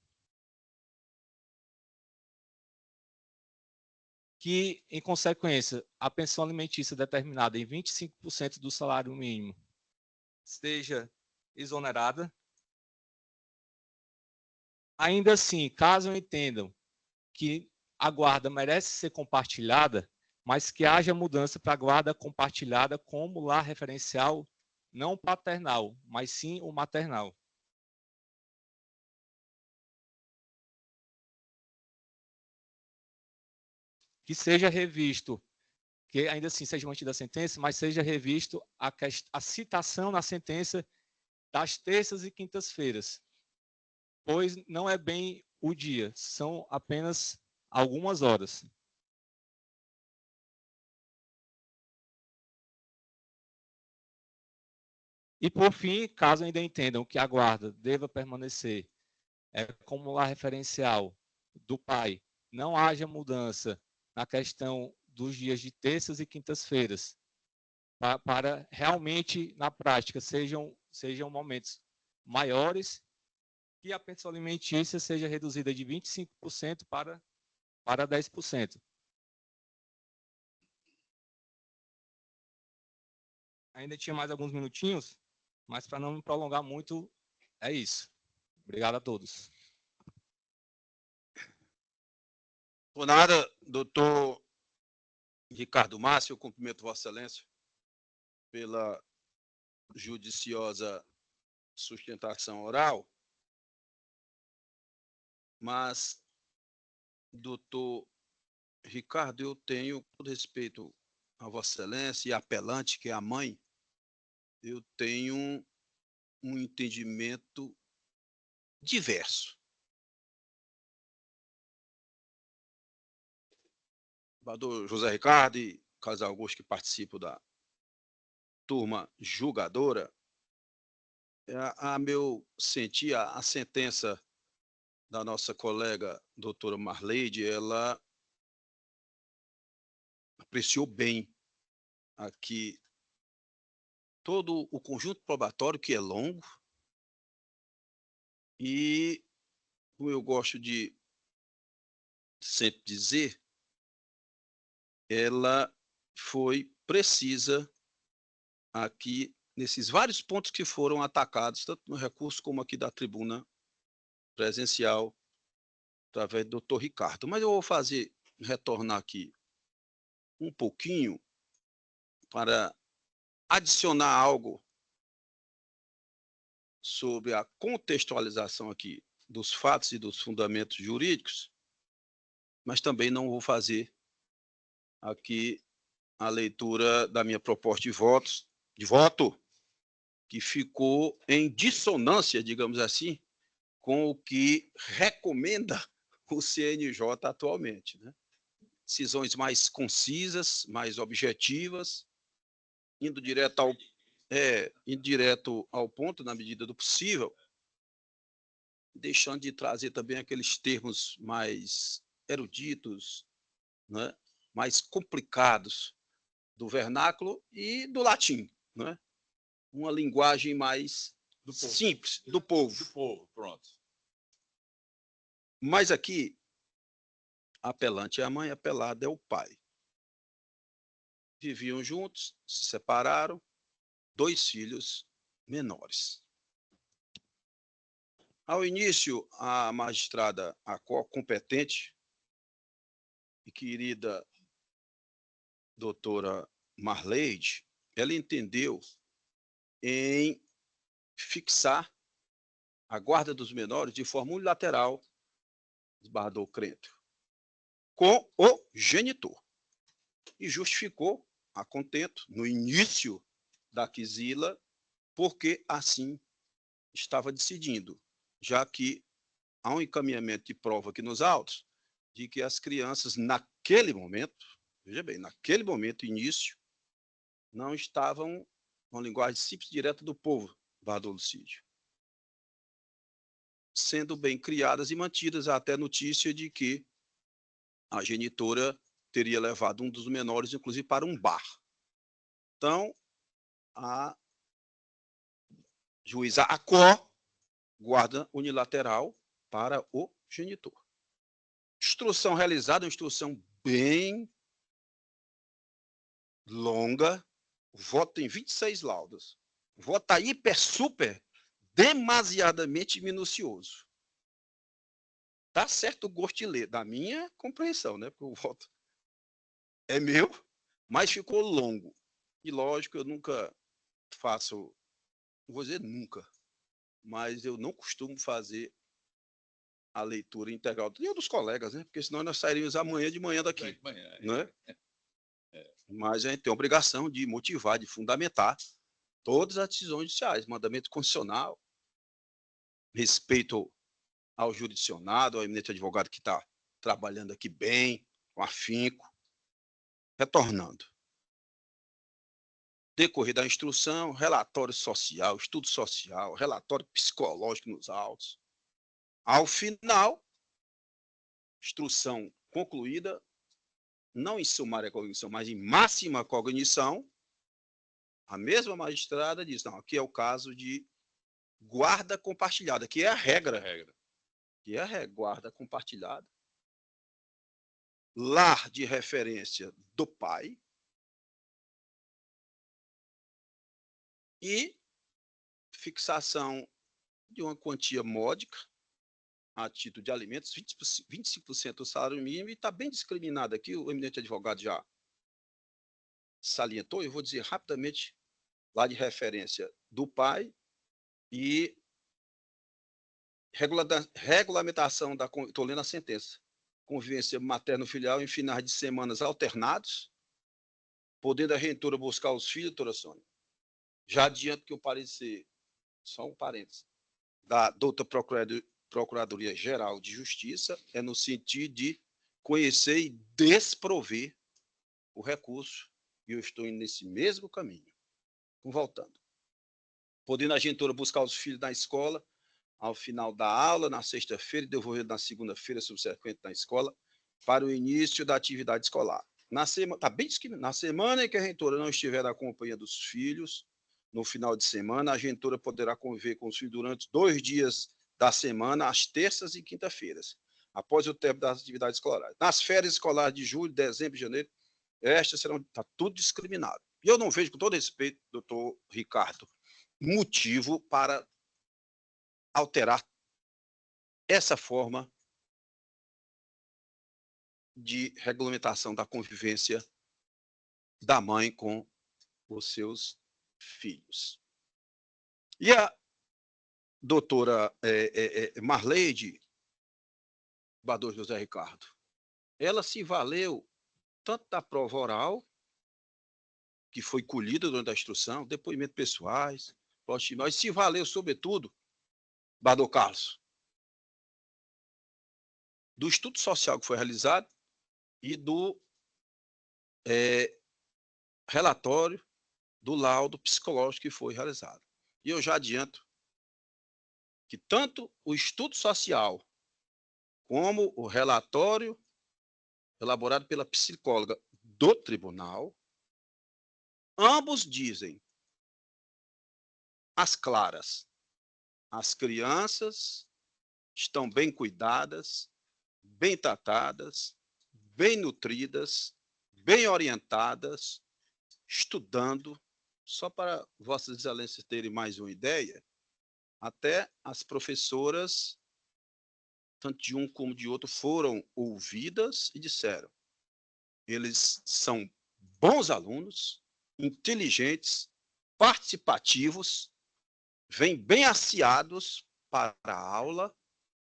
G: que, em consequência, a pensão alimentícia determinada em 25% do salário mínimo seja exonerada. Ainda assim, caso entendam que a guarda merece ser compartilhada, mas que haja mudança para a guarda compartilhada como lar referencial não paternal, mas sim o maternal. Que seja revisto, que ainda assim seja mantida a sentença, mas seja revisto a citação na sentença das terças e quintas-feiras, pois não é bem o dia, são apenas algumas horas. E, por fim, caso ainda entendam que a guarda deva permanecer como lar referencial do pai, não haja mudança na questão dos dias de terças e quintas-feiras, para realmente, na prática, sejam momentos maiores e a pensão alimentícia seja reduzida de 25% para 10%. Ainda tinha mais alguns minutinhos, mas para não me prolongar muito, é isso. Obrigado a todos.
A: Por nada, doutor Ricardo Márcio, eu cumprimento Vossa Excelência pela judiciosa sustentação oral, mas, doutor Ricardo, eu tenho, por respeito a Vossa Excelência e a apelante, que é a mãe, eu tenho um entendimento diverso. O José Ricardo e Carlos Augusto, que participam da turma julgadora, a meu sentir, a sentença da nossa colega doutora Marleide, ela apreciou bem aqui todo o conjunto probatório, que é longo, e, como eu gosto de sempre dizer, ela foi precisa aqui nesses vários pontos que foram atacados, tanto no recurso como aqui da tribuna presencial, através do doutor Ricardo. Mas eu vou retornar aqui um pouquinho para adicionar algo sobre a contextualização aqui dos fatos e dos fundamentos jurídicos, mas também não vou fazer aqui a leitura da minha proposta de voto, que ficou em dissonância, digamos assim, com o que recomenda o CNJ atualmente, né? Decisões mais concisas, mais objetivas, indo direto ao ponto, na medida do possível, deixando de trazer também aqueles termos mais eruditos, né? Mais complicados do vernáculo e do latim, né? Uma linguagem mais simples, do povo.
D: Do povo, pronto.
A: Mas aqui, apelante é a mãe, apelado é o pai. Viviam juntos, se separaram, 2 filhos menores. Ao início, a magistrada, a competente e querida doutora Marleide, ela entendeu em fixar a guarda dos menores de forma unilateral, esbardou Crento, com o genitor. E justificou a contento, no início da quisila, porque assim estava decidindo, já que há um encaminhamento de prova aqui nos autos de que as crianças, naquele momento, veja bem, naquele momento, início, não estavam, uma linguagem simples, direta do povo, Bador Lucídio, sendo bem criadas e mantidas, até notícia de que a genitora teria levado um dos menores, inclusive, para um bar. Então, a juíza Acó guarda unilateral para o genitor. Instrução realizada, uma instrução bem longa, o voto tem 26 laudas. O voto está hiper, super, demasiadamente minucioso. Tá certo o gosto de ler, da minha compreensão, né? Porque o voto é meu, mas ficou longo. E lógico, eu nunca faço, não vou dizer nunca, mas eu não costumo fazer a leitura integral, nem dos colegas, né? Porque senão nós sairíamos amanhã de manhã daqui. Né? Mas a gente tem a obrigação de motivar, de fundamentar todas as decisões judiciais, mandamento constitucional, respeito ao jurisdicionado, ao eminente advogado que está trabalhando aqui bem, com afinco. Retornando. Decorrer da instrução, relatório social, estudo social, relatório psicológico nos autos. Ao final, instrução concluída, não em sumária cognição, mas em máxima cognição, a mesma magistrada diz, não, aqui é o caso de guarda compartilhada, que é a regra. Que é a regra, guarda compartilhada. Lar de referência do pai. E fixação de uma quantia módica a título de alimentos, 25% do salário mínimo, e está bem discriminado aqui, o eminente advogado já salientou, eu vou dizer rapidamente, lá de referência do pai, e regulamentação da, estou lendo a sentença, convivência materno-filial em finais de semanas alternados, podendo a reitora buscar os filhos, doutora Sônia. Já adianto que o parecer, só um parênteses, da doutora Procuradoria-Geral de Justiça é no sentido de conhecer e desprover o recurso, e eu estou indo nesse mesmo caminho. Voltando. Podendo a genitora buscar os filhos na escola, ao final da aula, na sexta-feira, e devolver na segunda-feira subsequente na escola, para o início da atividade escolar. Está bem discriminado. Na semana em que a reitora não estiver na companhia dos filhos, no final de semana, a genitora poderá conviver com os filhos durante 2 dias da semana, às terças e quinta-feiras, após o tempo das atividades escolares. Nas férias escolares de julho, dezembro e janeiro, estas serão, está tudo discriminado. E eu não vejo, com todo respeito, doutor Ricardo, motivo para alterar essa forma de regulamentação da convivência da mãe com os seus filhos. E a doutora Marleide Bador José Ricardo, ela se valeu tanto da prova oral, que foi colhida durante a instrução, depoimentos pessoais, mas se valeu, sobretudo, Bador Carlos, do estudo social que foi realizado e do relatório do laudo psicológico que foi realizado. E eu já adianto que tanto o estudo social como o relatório elaborado pela psicóloga do tribunal, ambos dizem às claras, as crianças estão bem cuidadas, bem tratadas, bem nutridas, bem orientadas, estudando. Só para vossas excelências terem mais uma ideia, até as professoras, tanto de um como de outro, foram ouvidas e disseram: eles são bons alunos, inteligentes, participativos, vêm bem aciados para a aula,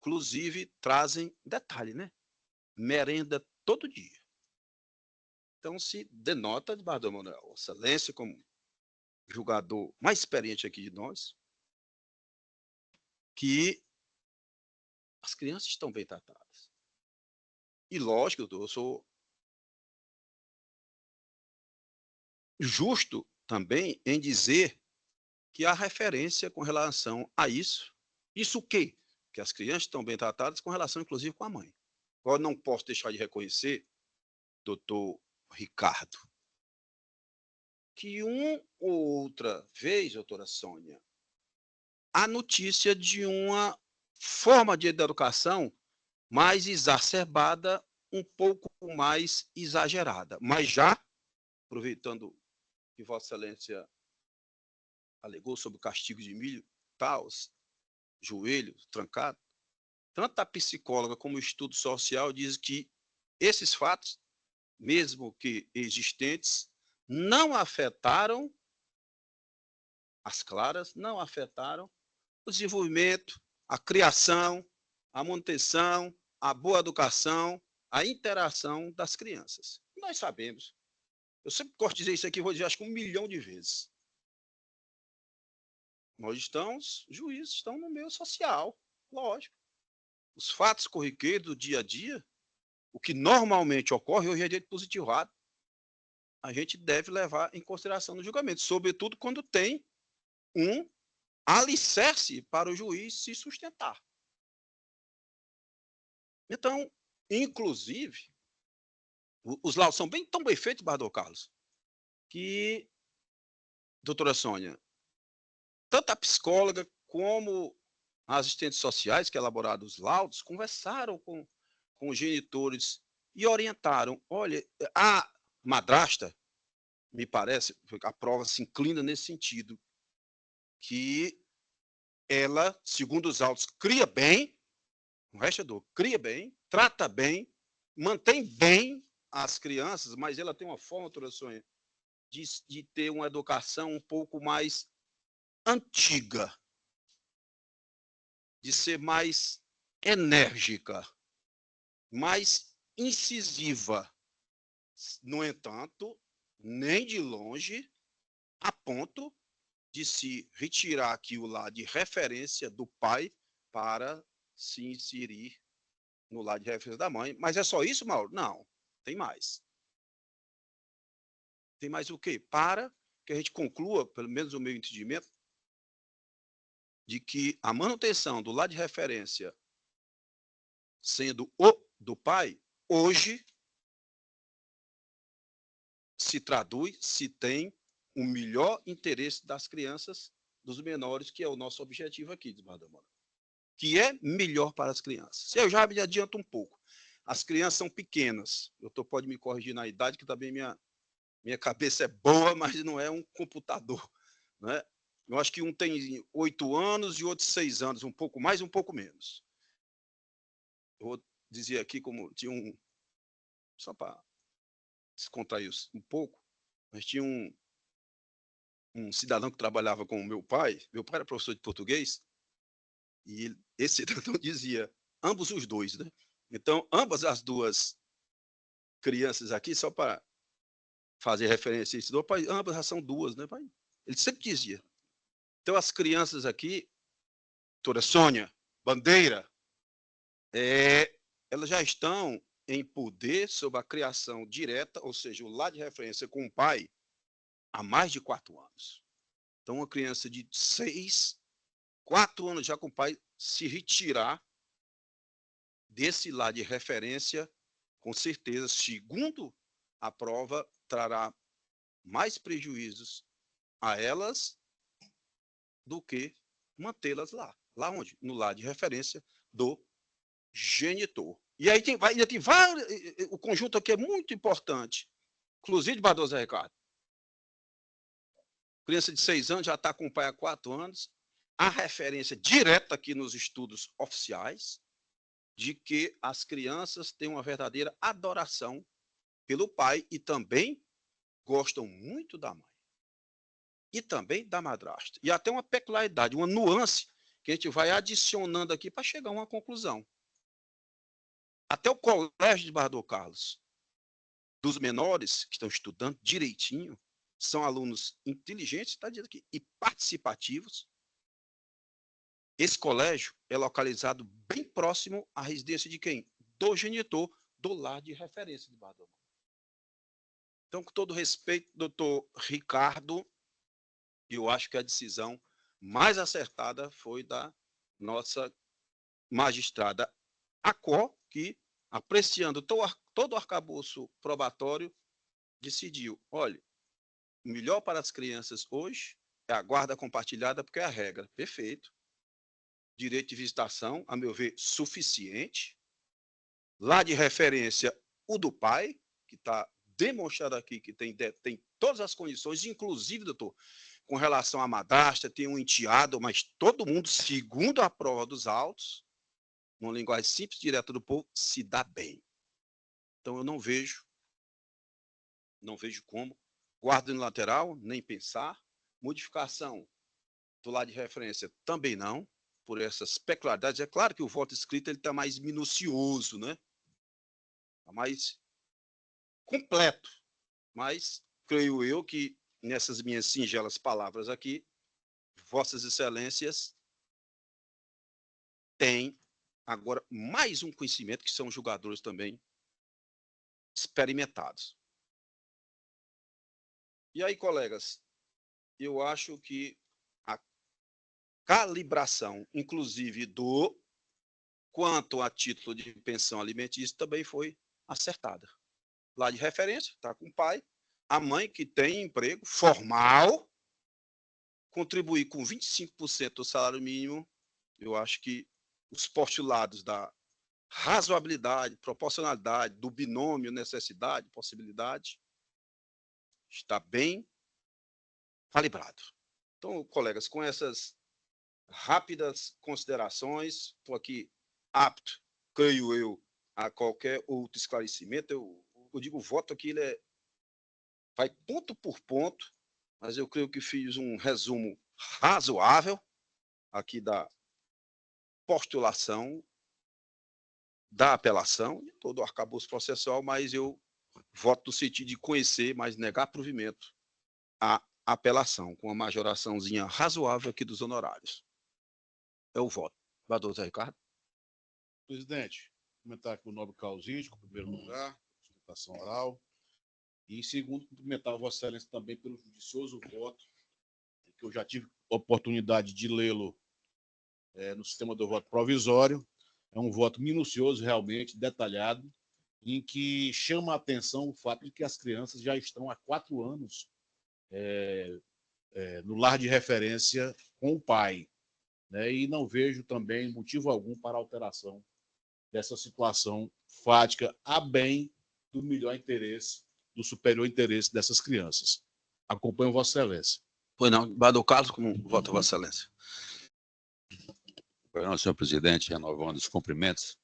A: inclusive trazem, detalhe, né? Merenda todo dia. Então, se denota, Bador Manuel, excelência como julgador mais experiente aqui de nós, que as crianças estão bem tratadas. E lógico, eu sou justo também em dizer que há referência com relação a isso. Isso o quê? Que as crianças estão bem tratadas com relação, inclusive, com a mãe. Agora, não posso deixar de reconhecer, doutor Ricardo, que outra vez, doutora Sônia, a notícia de uma forma de educação mais exacerbada, um pouco mais exagerada. Mas já, aproveitando que Vossa Excelência alegou sobre o castigo de milho, tal, joelho trancado, tanto a psicóloga como o estudo social diz que esses fatos, mesmo que existentes, não afetaram as claras, não afetaram o desenvolvimento, a criação, a manutenção, a boa educação, a interação das crianças. Nós sabemos. Eu sempre gosto de dizer isso aqui, vou dizer acho que 1 milhão de vezes. Nós estamos, juízes estão no meio social, lógico. Os fatos corriqueiros do dia a dia, o que normalmente ocorre, hoje é direito positivado, a gente deve levar em consideração no julgamento, sobretudo quando tem um alicerce para o juiz se sustentar. Então, inclusive, os laudos são tão bem feitos, Bardô Carlos, que, doutora Sônia, tanto a psicóloga como as assistentes sociais que elaboraram os laudos conversaram com os genitores e orientaram. Olha, a madrasta, me parece, a prova se inclina nesse sentido, que ela, segundo os autos, cria bem, o resto é dor, cria bem, trata bem, mantém bem as crianças, mas ela tem uma forma, doutora Sônia, de ter uma educação um pouco mais antiga, de ser mais enérgica, mais incisiva. No entanto, nem de longe, a ponto de se retirar aquilo lá de referência do pai para se inserir no lado de referência da mãe. Mas é só isso, Mauro? Não, tem mais. Tem mais o quê? Para que a gente conclua, pelo menos o meu entendimento, de que a manutenção do lado de referência sendo o do pai, hoje se traduz, se tem o melhor interesse das crianças, dos menores, que é o nosso objetivo aqui, de Bardamora, que é melhor para as crianças. Eu já me adianto um pouco. As crianças são pequenas. O doutor pode me corrigir na idade, que também minha cabeça é boa, mas não é um computador, né? Eu acho que um tem 8 anos e outro 6 anos, um pouco mais, um pouco menos. Eu vou dizer aqui como tinha só para descontrair um pouco, mas tinha um cidadão que trabalhava com o meu pai era professor de português, e esse cidadão dizia, ambos os dois, né? Então, ambas as duas crianças aqui, só para fazer referência a isso, pai, ambas já são duas, né, pai? Ele sempre dizia. Então, as crianças aqui, doutora Sônia, Bandeira, elas já estão em poder sobre a criação direta, ou seja, o lado de referência com o pai, há mais de 4 anos. Então, uma criança de 4 anos já com o pai se retirar desse lado de referência, com certeza, segundo a prova, trará mais prejuízos a elas do que mantê-las lá. Lá onde? No lado de referência do genitor. E aí ainda tem vários. O conjunto aqui é muito importante. Inclusive, Bardoso Ricardo. Criança de 6 anos já está com o pai há 4 anos. A referência direta aqui nos estudos oficiais de que as crianças têm uma verdadeira adoração pelo pai e também gostam muito da mãe. E também da madrasta. E até uma peculiaridade, uma nuance que a gente vai adicionando aqui para chegar a uma conclusão. Até o colégio de Bardô Carlos, dos menores que estão estudando direitinho, são alunos inteligentes, está dizendo aqui, e participativos. Esse colégio é localizado bem próximo à residência de quem? Do genitor, do lar de referência de Bardô. Então, com todo respeito, doutor Ricardo, E eu acho que a decisão mais acertada foi da nossa magistrada Acó, que, apreciando todo o arcabouço probatório, decidiu, olha, o melhor para as crianças hoje é a guarda compartilhada, porque é a regra. Perfeito. Direito de visitação, a meu ver, suficiente. Lá de referência, o do pai, que está demonstrado aqui que tem todas as condições, inclusive, doutor, com relação à madrasta, tem um enteado, mas todo mundo, segundo a prova dos autos, uma linguagem simples, direta do povo, se dá bem. Então, eu não vejo como. Guarda no lateral, nem pensar. Modificação do lado de referência, também não, por essas peculiaridades. É claro que o voto escrito está mais minucioso, né? Está mais completo. Mas creio eu que, nessas minhas singelas palavras aqui, Vossas Excelências têm agora mais um conhecimento, que são julgadores também experimentados. E aí, colegas, eu acho que a calibração, inclusive, do quanto a título de pensão alimentícia, também foi acertada. Lá de referência, está com o pai, a mãe que tem emprego formal, contribuir com 25% do salário mínimo, eu acho que os postulados da razoabilidade, proporcionalidade, do binômio necessidade, possibilidade, está bem calibrado. Então, colegas, com essas rápidas considerações, estou aqui apto, creio eu, a qualquer outro esclarecimento. Eu digo, o voto aqui ele vai ponto por ponto, mas eu creio que fiz um resumo razoável aqui da postulação, da apelação e todo o arcabouço processual, mas eu voto no sentido de conhecer, mas negar provimento à apelação, com uma majoraçãozinha razoável aqui dos honorários. É o voto. Vereador Zé Ricardo.
H: Presidente, cumprimentar aqui o nobre Causídico, em primeiro lugar, sustentação oral, e em segundo, cumprimentar a Vossa Excelência também pelo judicioso voto, que eu já tive a oportunidade de lê-lo no sistema do voto provisório. É um voto minucioso, realmente, detalhado, em que chama a atenção o fato de que as crianças já estão há 4 anos no lar de referência com o pai, né? E não vejo também motivo algum para alteração dessa situação fática a bem do melhor interesse, do superior interesse dessas crianças. Acompanho Vossa Excelência.
A: Pois não, Vereador Carlos, como vota Vossa Excelência?
D: Pois não, senhor presidente, renovando os cumprimentos,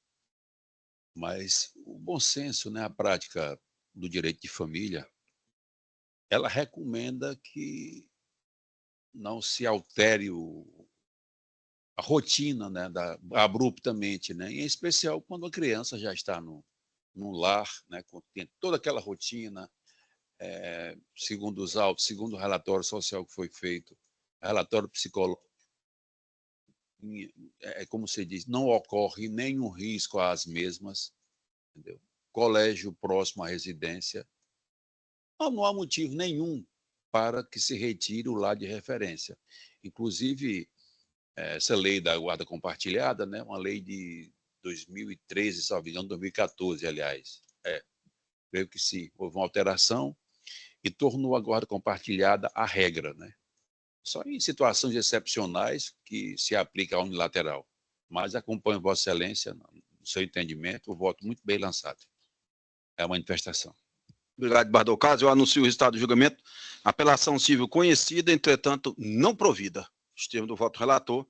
D: mas o bom senso, né, a prática do direito de família, ela recomenda que não se altere a rotina, né, abruptamente, né, em especial quando a criança já está num lar, né, tem toda aquela rotina, segundo os autos, segundo o relatório social que foi feito, relatório psicológico, como se diz, não ocorre nenhum risco às mesmas, entendeu? Colégio próximo à residência, não há motivo nenhum para que se retire o lar de referência. Inclusive, essa lei da guarda compartilhada, né, uma lei de 2013, salvo engano, 2014, aliás. Creio que sim, houve uma alteração e tornou a guarda compartilhada a regra, né? Só em situações excepcionais que se aplica a unilateral. Mas acompanho Vossa Excelência, no seu entendimento, o voto muito bem lançado. É a manifestação.
A: Obrigado, Vereador Carlos. Eu anuncio o resultado do julgamento. Apelação civil conhecida, entretanto, não provida. Os termos do voto relator.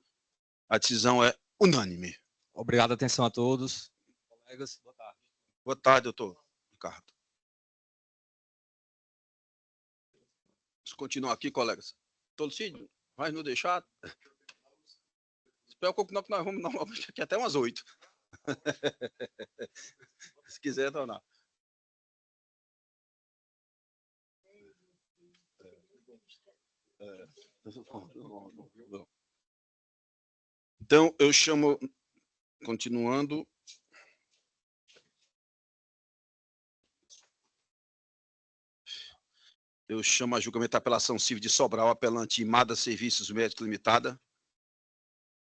A: A decisão é unânime.
G: Obrigado, atenção a todos. Colegas, boa tarde.
A: Boa tarde, doutor Ricardo. Vamos continuar aqui, colegas. Tolicídio, vai nos deixar? Se preocupe não, que nós vamos normalmente aqui até umas 8. Se quiser, tornar. Então, eu chamo, continuando, Eu chamo a julgamento a apelação civil de Sobral, apelante Imada Serviços Médicos Limitada.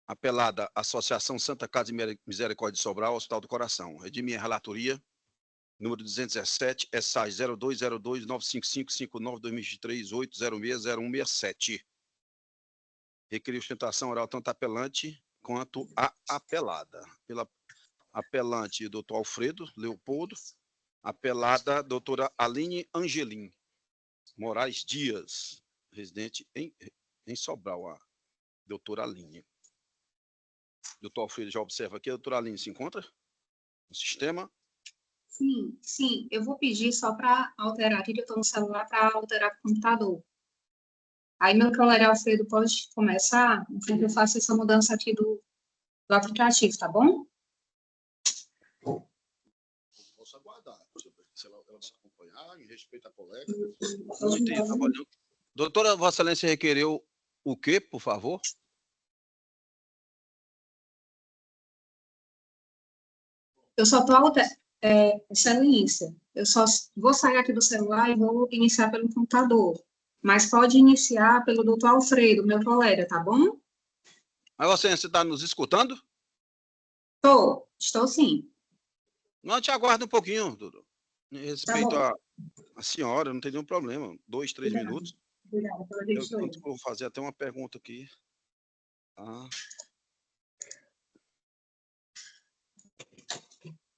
A: Apelada Associação Santa Casa de Misericórdia de Sobral, Hospital do Coração. É de minha relatoria, número 217, SAI 0202-955-59-2023-806-0167. Requerir sustentação oral tanto apelante quanto a apelada. Pela apelante, doutor Alfredo Leopoldo. Apelada, doutora Aline Angelim Moraes Dias, residente em Sobral, a doutora Aline. Doutor Alfredo já observa aqui, a doutora Aline se encontra no sistema?
I: Sim, eu vou pedir só para alterar aqui, que eu estou no celular, para alterar para o computador. Aí meu colega Alfredo pode começar, enquanto eu faço essa mudança aqui do aplicativo, tá bom?
H: Posso aguardar, se ela vai acompanhar, em respeito à colega.
A: Não entendi, trabalhando. Doutora, Vossa Excelência requereu o quê, por favor?
I: Eu só estou alterando, Excelência, eu só vou sair aqui do celular e vou iniciar pelo computador, mas pode iniciar pelo doutor Alfredo, meu colega, tá bom?
A: Mas Vossa Excelência está nos escutando?
I: Estou sim.
A: Não, te aguarda um pouquinho, doutor. Em respeito
I: Tá
A: à senhora, não tem nenhum problema. 2, 3 minutos.
I: Obrigada pela
A: Eu
I: gentileza.
A: vou fazer até uma pergunta aqui.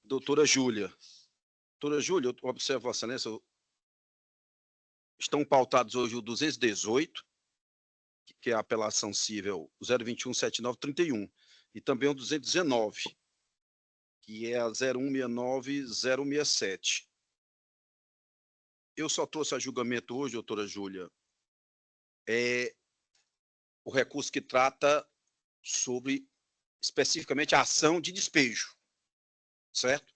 A: Doutora Júlia. Doutora Júlia, eu observo, Vossa Excelência, estão pautados hoje o 218, que é a apelação civil 021-7931, e também o 219, que é a 0169-067. Eu só trouxe a julgamento hoje, doutora Júlia, o recurso que trata sobre, especificamente, a ação de despejo, certo?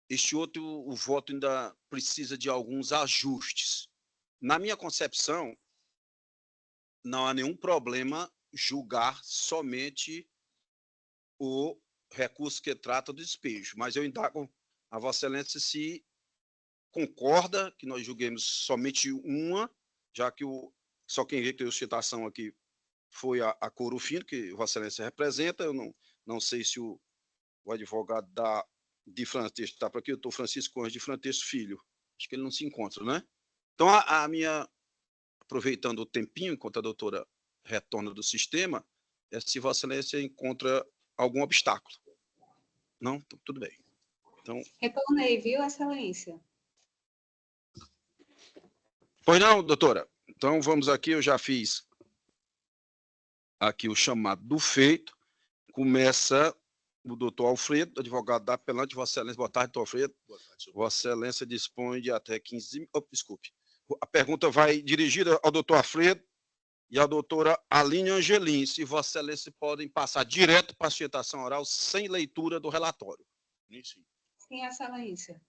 A: Este outro, o voto ainda precisa de alguns ajustes. Na minha concepção, não há nenhum problema julgar somente o recurso que trata do despejo, mas eu indago a Vossa Excelência se concorda que nós julguemos somente uma, já que só quem requeriu citação aqui foi a Corufino, que Vossa Excelência representa. Eu não sei se o advogado de Frantexto está por aqui, o doutor Francisco Conde de Frantexto Filho. Acho que ele não se encontra, né? Então, a minha, aproveitando o tempinho, enquanto a doutora retorna do sistema, é se Vossa Excelência encontra algum obstáculo. Não? Então, tudo bem. Então,
I: Retornei, viu, Excelência?
A: Pois não, doutora. Então, vamos aqui, eu já fiz aqui o chamado do feito. Começa o doutor Alfredo, advogado da apelante. Vossa Excelência, boa tarde, doutor Alfredo.
H: Boa tarde, senhor.
A: Vossa Excelência dispõe de até 15... desculpe. A pergunta vai dirigida ao doutor Alfredo e à doutora Aline Angelim, se Vossa Excelência podem passar direto para a sustentação oral sem leitura do relatório.
H: Sim.
I: Sim, Excelência.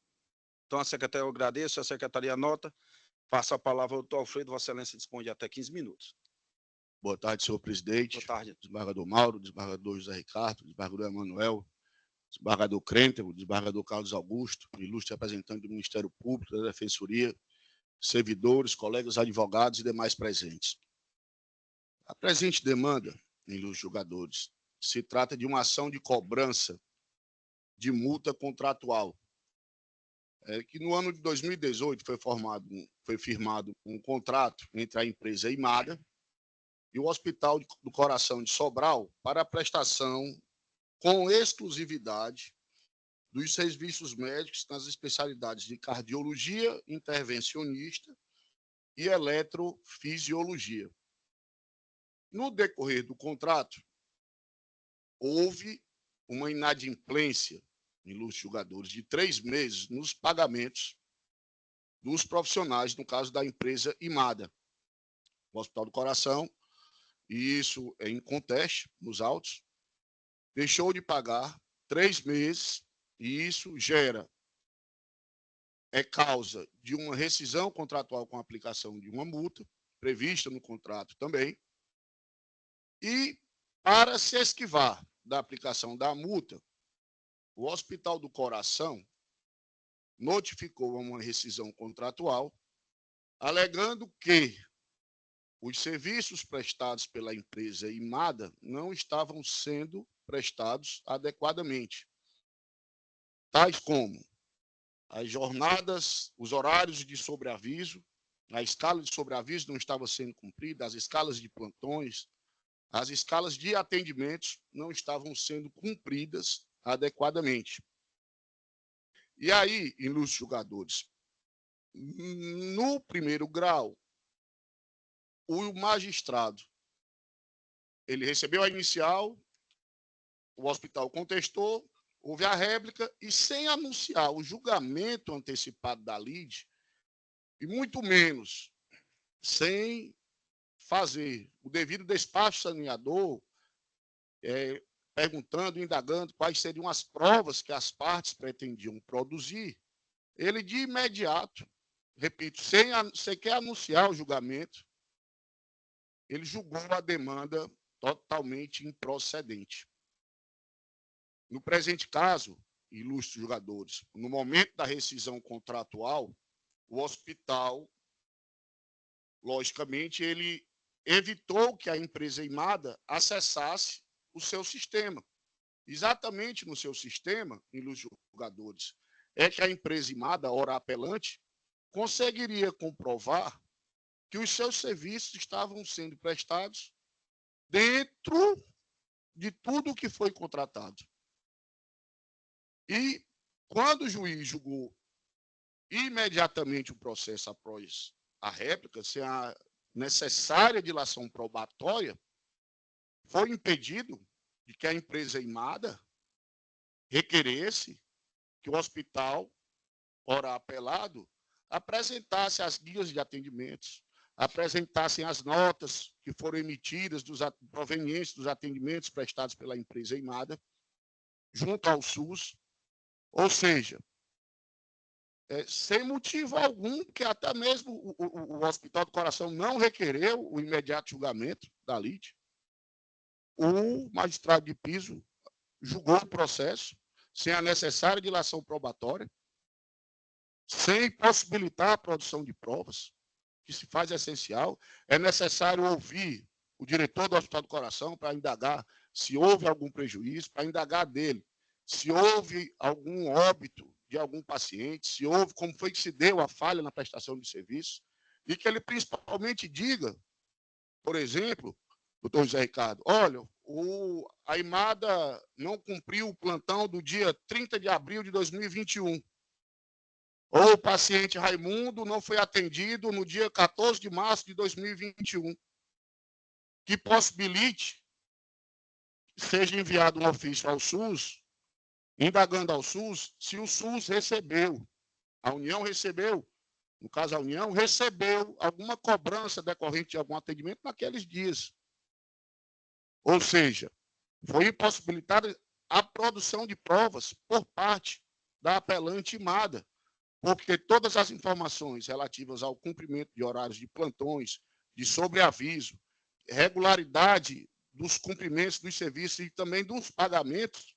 A: Então, a secretaria, eu agradeço, a secretaria anota. Passa a palavra ao doutor Alfredo, Vossa Excelência dispõe de até 15 minutos.
H: Boa tarde, senhor presidente.
A: Boa tarde.
H: Desembargador Mauro, desembargador José Ricardo, desembargador Emanuel, desembargador Krenter, desembargador Carlos Augusto, ilustre representante do Ministério Público, da Defensoria, servidores, colegas advogados e demais presentes. A presente demanda, ilustres julgadores, se trata de uma ação de cobrança de multa contratual, que no ano de 2018 foi firmado um contrato entre a empresa Imada e o Hospital do Coração de Sobral para a prestação com exclusividade dos serviços médicos nas especialidades de cardiologia intervencionista e eletrofisiologia. No decorrer do contrato, houve uma inadimplência, ilustres julgadores, de 3 meses nos pagamentos dos profissionais, no caso da empresa Imada, o Hospital do Coração, e isso é inconteste nos autos, deixou de pagar 3 meses, e isso é causa de uma rescisão contratual com a aplicação de uma multa, prevista no contrato também, e para se esquivar da aplicação da multa, o Hospital do Coração notificou uma rescisão contratual alegando que os serviços prestados pela empresa Imada não estavam sendo prestados adequadamente, tais como as jornadas, os horários de sobreaviso, a escala de sobreaviso não estava sendo cumprida, as escalas de plantões, as escalas de atendimentos não estavam sendo cumpridas adequadamente. E aí, ilustres julgadores, no primeiro grau, o magistrado, ele recebeu a inicial, o hospital contestou, houve a réplica, e sem anunciar o julgamento antecipado da lide, e muito menos sem fazer o devido despacho saneador, perguntando, indagando quais seriam as provas que as partes pretendiam produzir, ele de imediato, repito, sem sequer anunciar o julgamento, ele julgou a demanda totalmente improcedente. No presente caso, ilustres julgadores, no momento da rescisão contratual, o hospital, logicamente, ele evitou que a empresa Imada acessasse o seu sistema. Exatamente no seu sistema, ilustres julgadores, é que a empresa Imada, ora apelante, conseguiria comprovar que os seus serviços estavam sendo prestados dentro de tudo o que foi contratado. E quando o juiz julgou imediatamente o processo após a réplica, sem a necessária dilação probatória, foi impedido de que a empresa Imada requeresse que o hospital, ora apelado, apresentasse as guias de atendimentos, apresentassem as notas que foram emitidas provenientes dos atendimentos prestados pela empresa Imada, junto ao SUS, ou seja, sem motivo algum, que até mesmo o Hospital do Coração não requereu o imediato julgamento da lide, o magistrado de piso julgou o processo sem a necessária dilação probatória, sem possibilitar a produção de provas, que se faz essencial. É necessário ouvir o diretor do Hospital do Coração para indagar se houve algum prejuízo, para indagar dele se houve algum óbito de algum paciente, se houve, como foi que se deu a falha na prestação de serviço, e que ele principalmente diga, por exemplo, doutor José Ricardo, olha, a Imada não cumpriu o plantão do dia 30 de abril de 2021. Ou o paciente Raimundo não foi atendido no dia 14 de março de 2021. Que possibilite seja enviado um ofício ao SUS, indagando ao SUS se o SUS recebeu, a União recebeu, no caso a União, recebeu alguma cobrança decorrente de algum atendimento naqueles dias. Ou seja, foi impossibilitada a produção de provas por parte da apelante Imada, porque todas as informações relativas ao cumprimento de horários de plantões, de sobreaviso, regularidade dos cumprimentos dos serviços e também dos pagamentos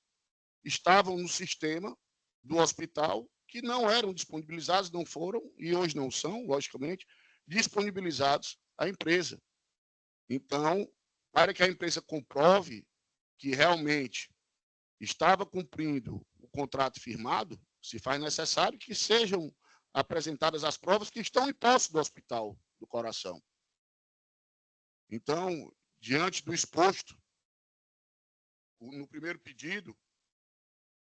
H: estavam no sistema do hospital, que não eram disponibilizados, não foram, e hoje não são, logicamente, disponibilizados à empresa. Então, para que a empresa comprove que realmente estava cumprindo o contrato firmado, se faz necessário que sejam apresentadas as provas que estão em posse do Hospital do Coração. Então, diante do exposto, no primeiro pedido,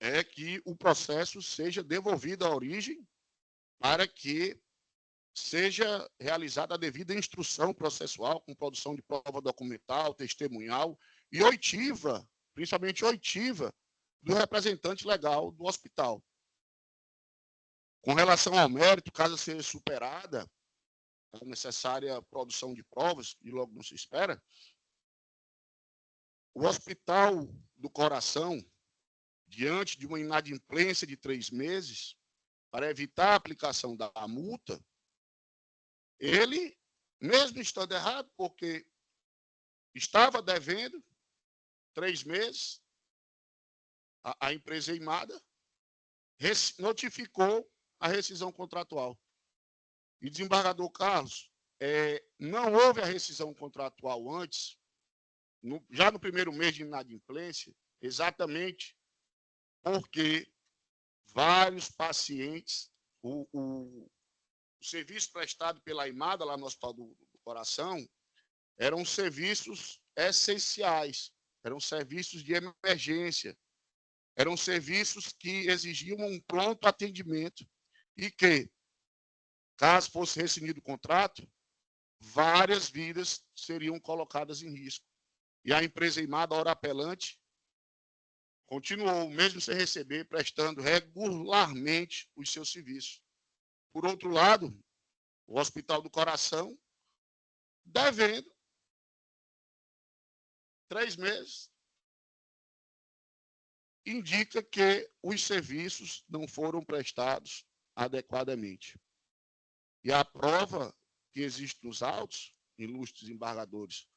H: é que o processo seja devolvido à origem para que seja realizada a devida instrução processual, com produção de prova documental, testemunhal e oitiva, principalmente oitiva, do representante legal do hospital. Com relação ao mérito, caso seja superada a necessária produção de provas, e logo não se espera, o Hospital do Coração, diante de uma inadimplência de 3 meses, para evitar a aplicação da multa, ele, mesmo estando errado, porque estava devendo 3 meses, a empresa Imada notificou a rescisão contratual. E, desembargador Carlos, não houve a rescisão contratual antes, já no primeiro mês de inadimplência, exatamente porque vários pacientes, o serviço prestado pela IMADA, lá no Hospital do Coração, eram serviços essenciais, eram serviços de emergência, eram serviços que exigiam um pronto atendimento e que, caso fosse rescindido o contrato, várias vidas seriam colocadas em risco. E a empresa IMADA, hora apelante, continuou, mesmo sem receber, prestando regularmente os seus serviços. Por outro lado, o Hospital do Coração, devendo 3 meses, indica que os serviços não foram prestados adequadamente. E a prova que existe nos autos, ilustres embargadores,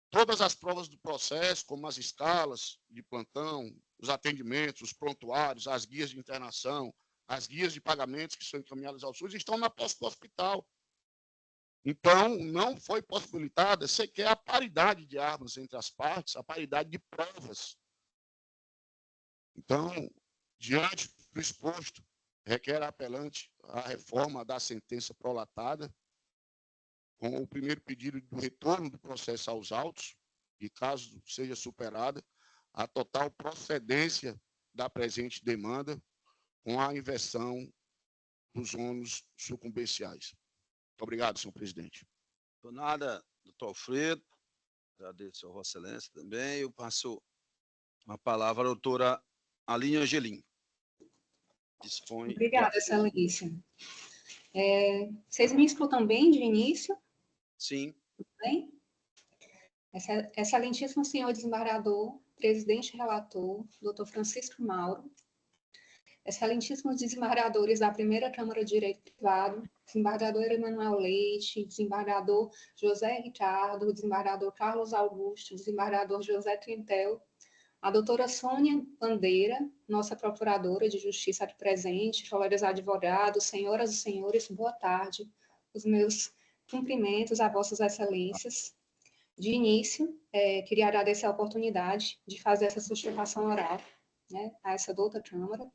H: todas as provas do processo, como as escalas de plantão, os atendimentos, os prontuários, as guias de internação, as guias de pagamentos que são encaminhadas ao SUS, estão na posse do hospital. Então, não foi possibilitada sequer a paridade de armas entre as partes, a paridade de provas. Então, diante do exposto, requer a apelante a reforma da sentença prolatada, com o primeiro pedido do retorno do processo aos autos, e caso seja superada, a total procedência da presente demanda, com a inversão dos ônus sucumbenciais. Muito obrigado, senhor presidente.
A: Por nada, doutor Alfredo. Agradeço a Vossa Excelência também. Eu passo a palavra à doutora Aline Angelim. Dispõe.
I: Obrigada, Excelência. Vocês me escutam bem de início?
A: Sim.
I: Tudo bem? Excelentíssimo senhor desembargador, presidente relator, doutor Francisco Mauro, excelentíssimos desembargadores da primeira Câmara de Direito Privado, desembargador Emanuel Leite, desembargador José Ricardo, desembargador Carlos Augusto, desembargador José Trintel, a doutora Sônia Bandeira, nossa procuradora de Justiça aqui presente, colegas advogados, senhoras e senhores, boa tarde. Os meus cumprimentos a vossas excelências. De início, queria agradecer a oportunidade de fazer essa sustentação oral, né, a essa douta Câmara.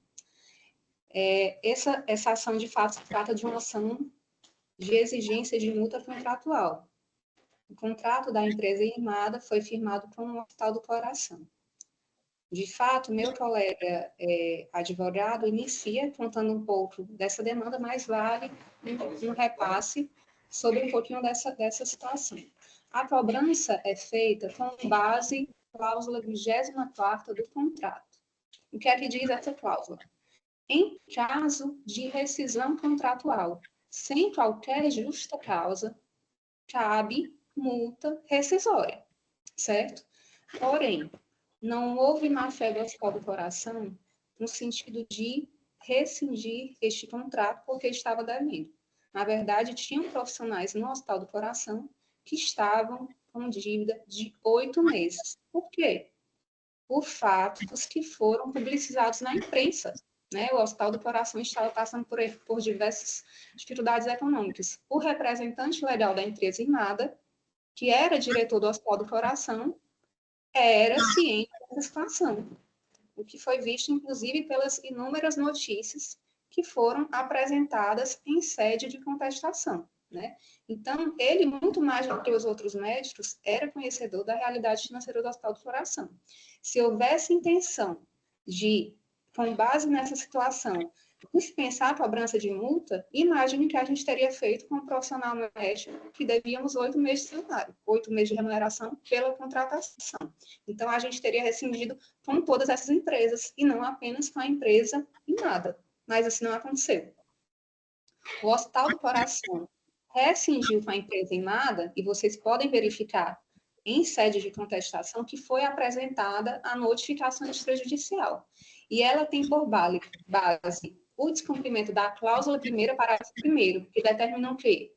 I: Essa ação, de fato, se trata de uma ação de exigência de multa contratual. O contrato da empresa IMADA foi firmado com o Hospital do Coração. De fato, meu colega advogado inicia contando um pouco dessa demanda, mas vale um repasse sobre um pouquinho dessa situação. A cobrança é feita com base na cláusula 24ª do contrato. O que é que diz essa cláusula? Em caso de rescisão contratual, sem qualquer justa causa, cabe multa rescisória, certo? Porém, não houve má-fé do Hospital do Coração no sentido de rescindir este contrato porque estava devendo. Na verdade, tinham profissionais no Hospital do Coração que estavam com dívida de 8 meses. Por quê? Por fatos que foram publicizados na imprensa. Né? O Hospital do Coração estava passando por diversas dificuldades econômicas. O representante legal da empresa IMADA, que era diretor do Hospital do Coração, era ciente dessa situação, o que foi visto, inclusive, pelas inúmeras notícias que foram apresentadas em sede de contestação, né? Então, ele, muito mais do que os outros médicos, era conhecedor da realidade financeira do Hospital do Coração. Se houvesse intenção de, com base nessa situação, dispensar a cobrança de multa, imagine que a gente teria feito com um profissional médico que devíamos 8 meses de salário, 8 meses de remuneração pela contratação. Então, a gente teria rescindido com todas essas empresas e não apenas com a empresa IMADA. Mas isso não aconteceu. O Hospital do Coração rescindiu com a empresa IMADA, e vocês podem verificar em sede de contestação que foi apresentada a notificação extrajudicial. E ela tem por base o descumprimento da cláusula 1ª, parágrafo 1º, que determina o quê?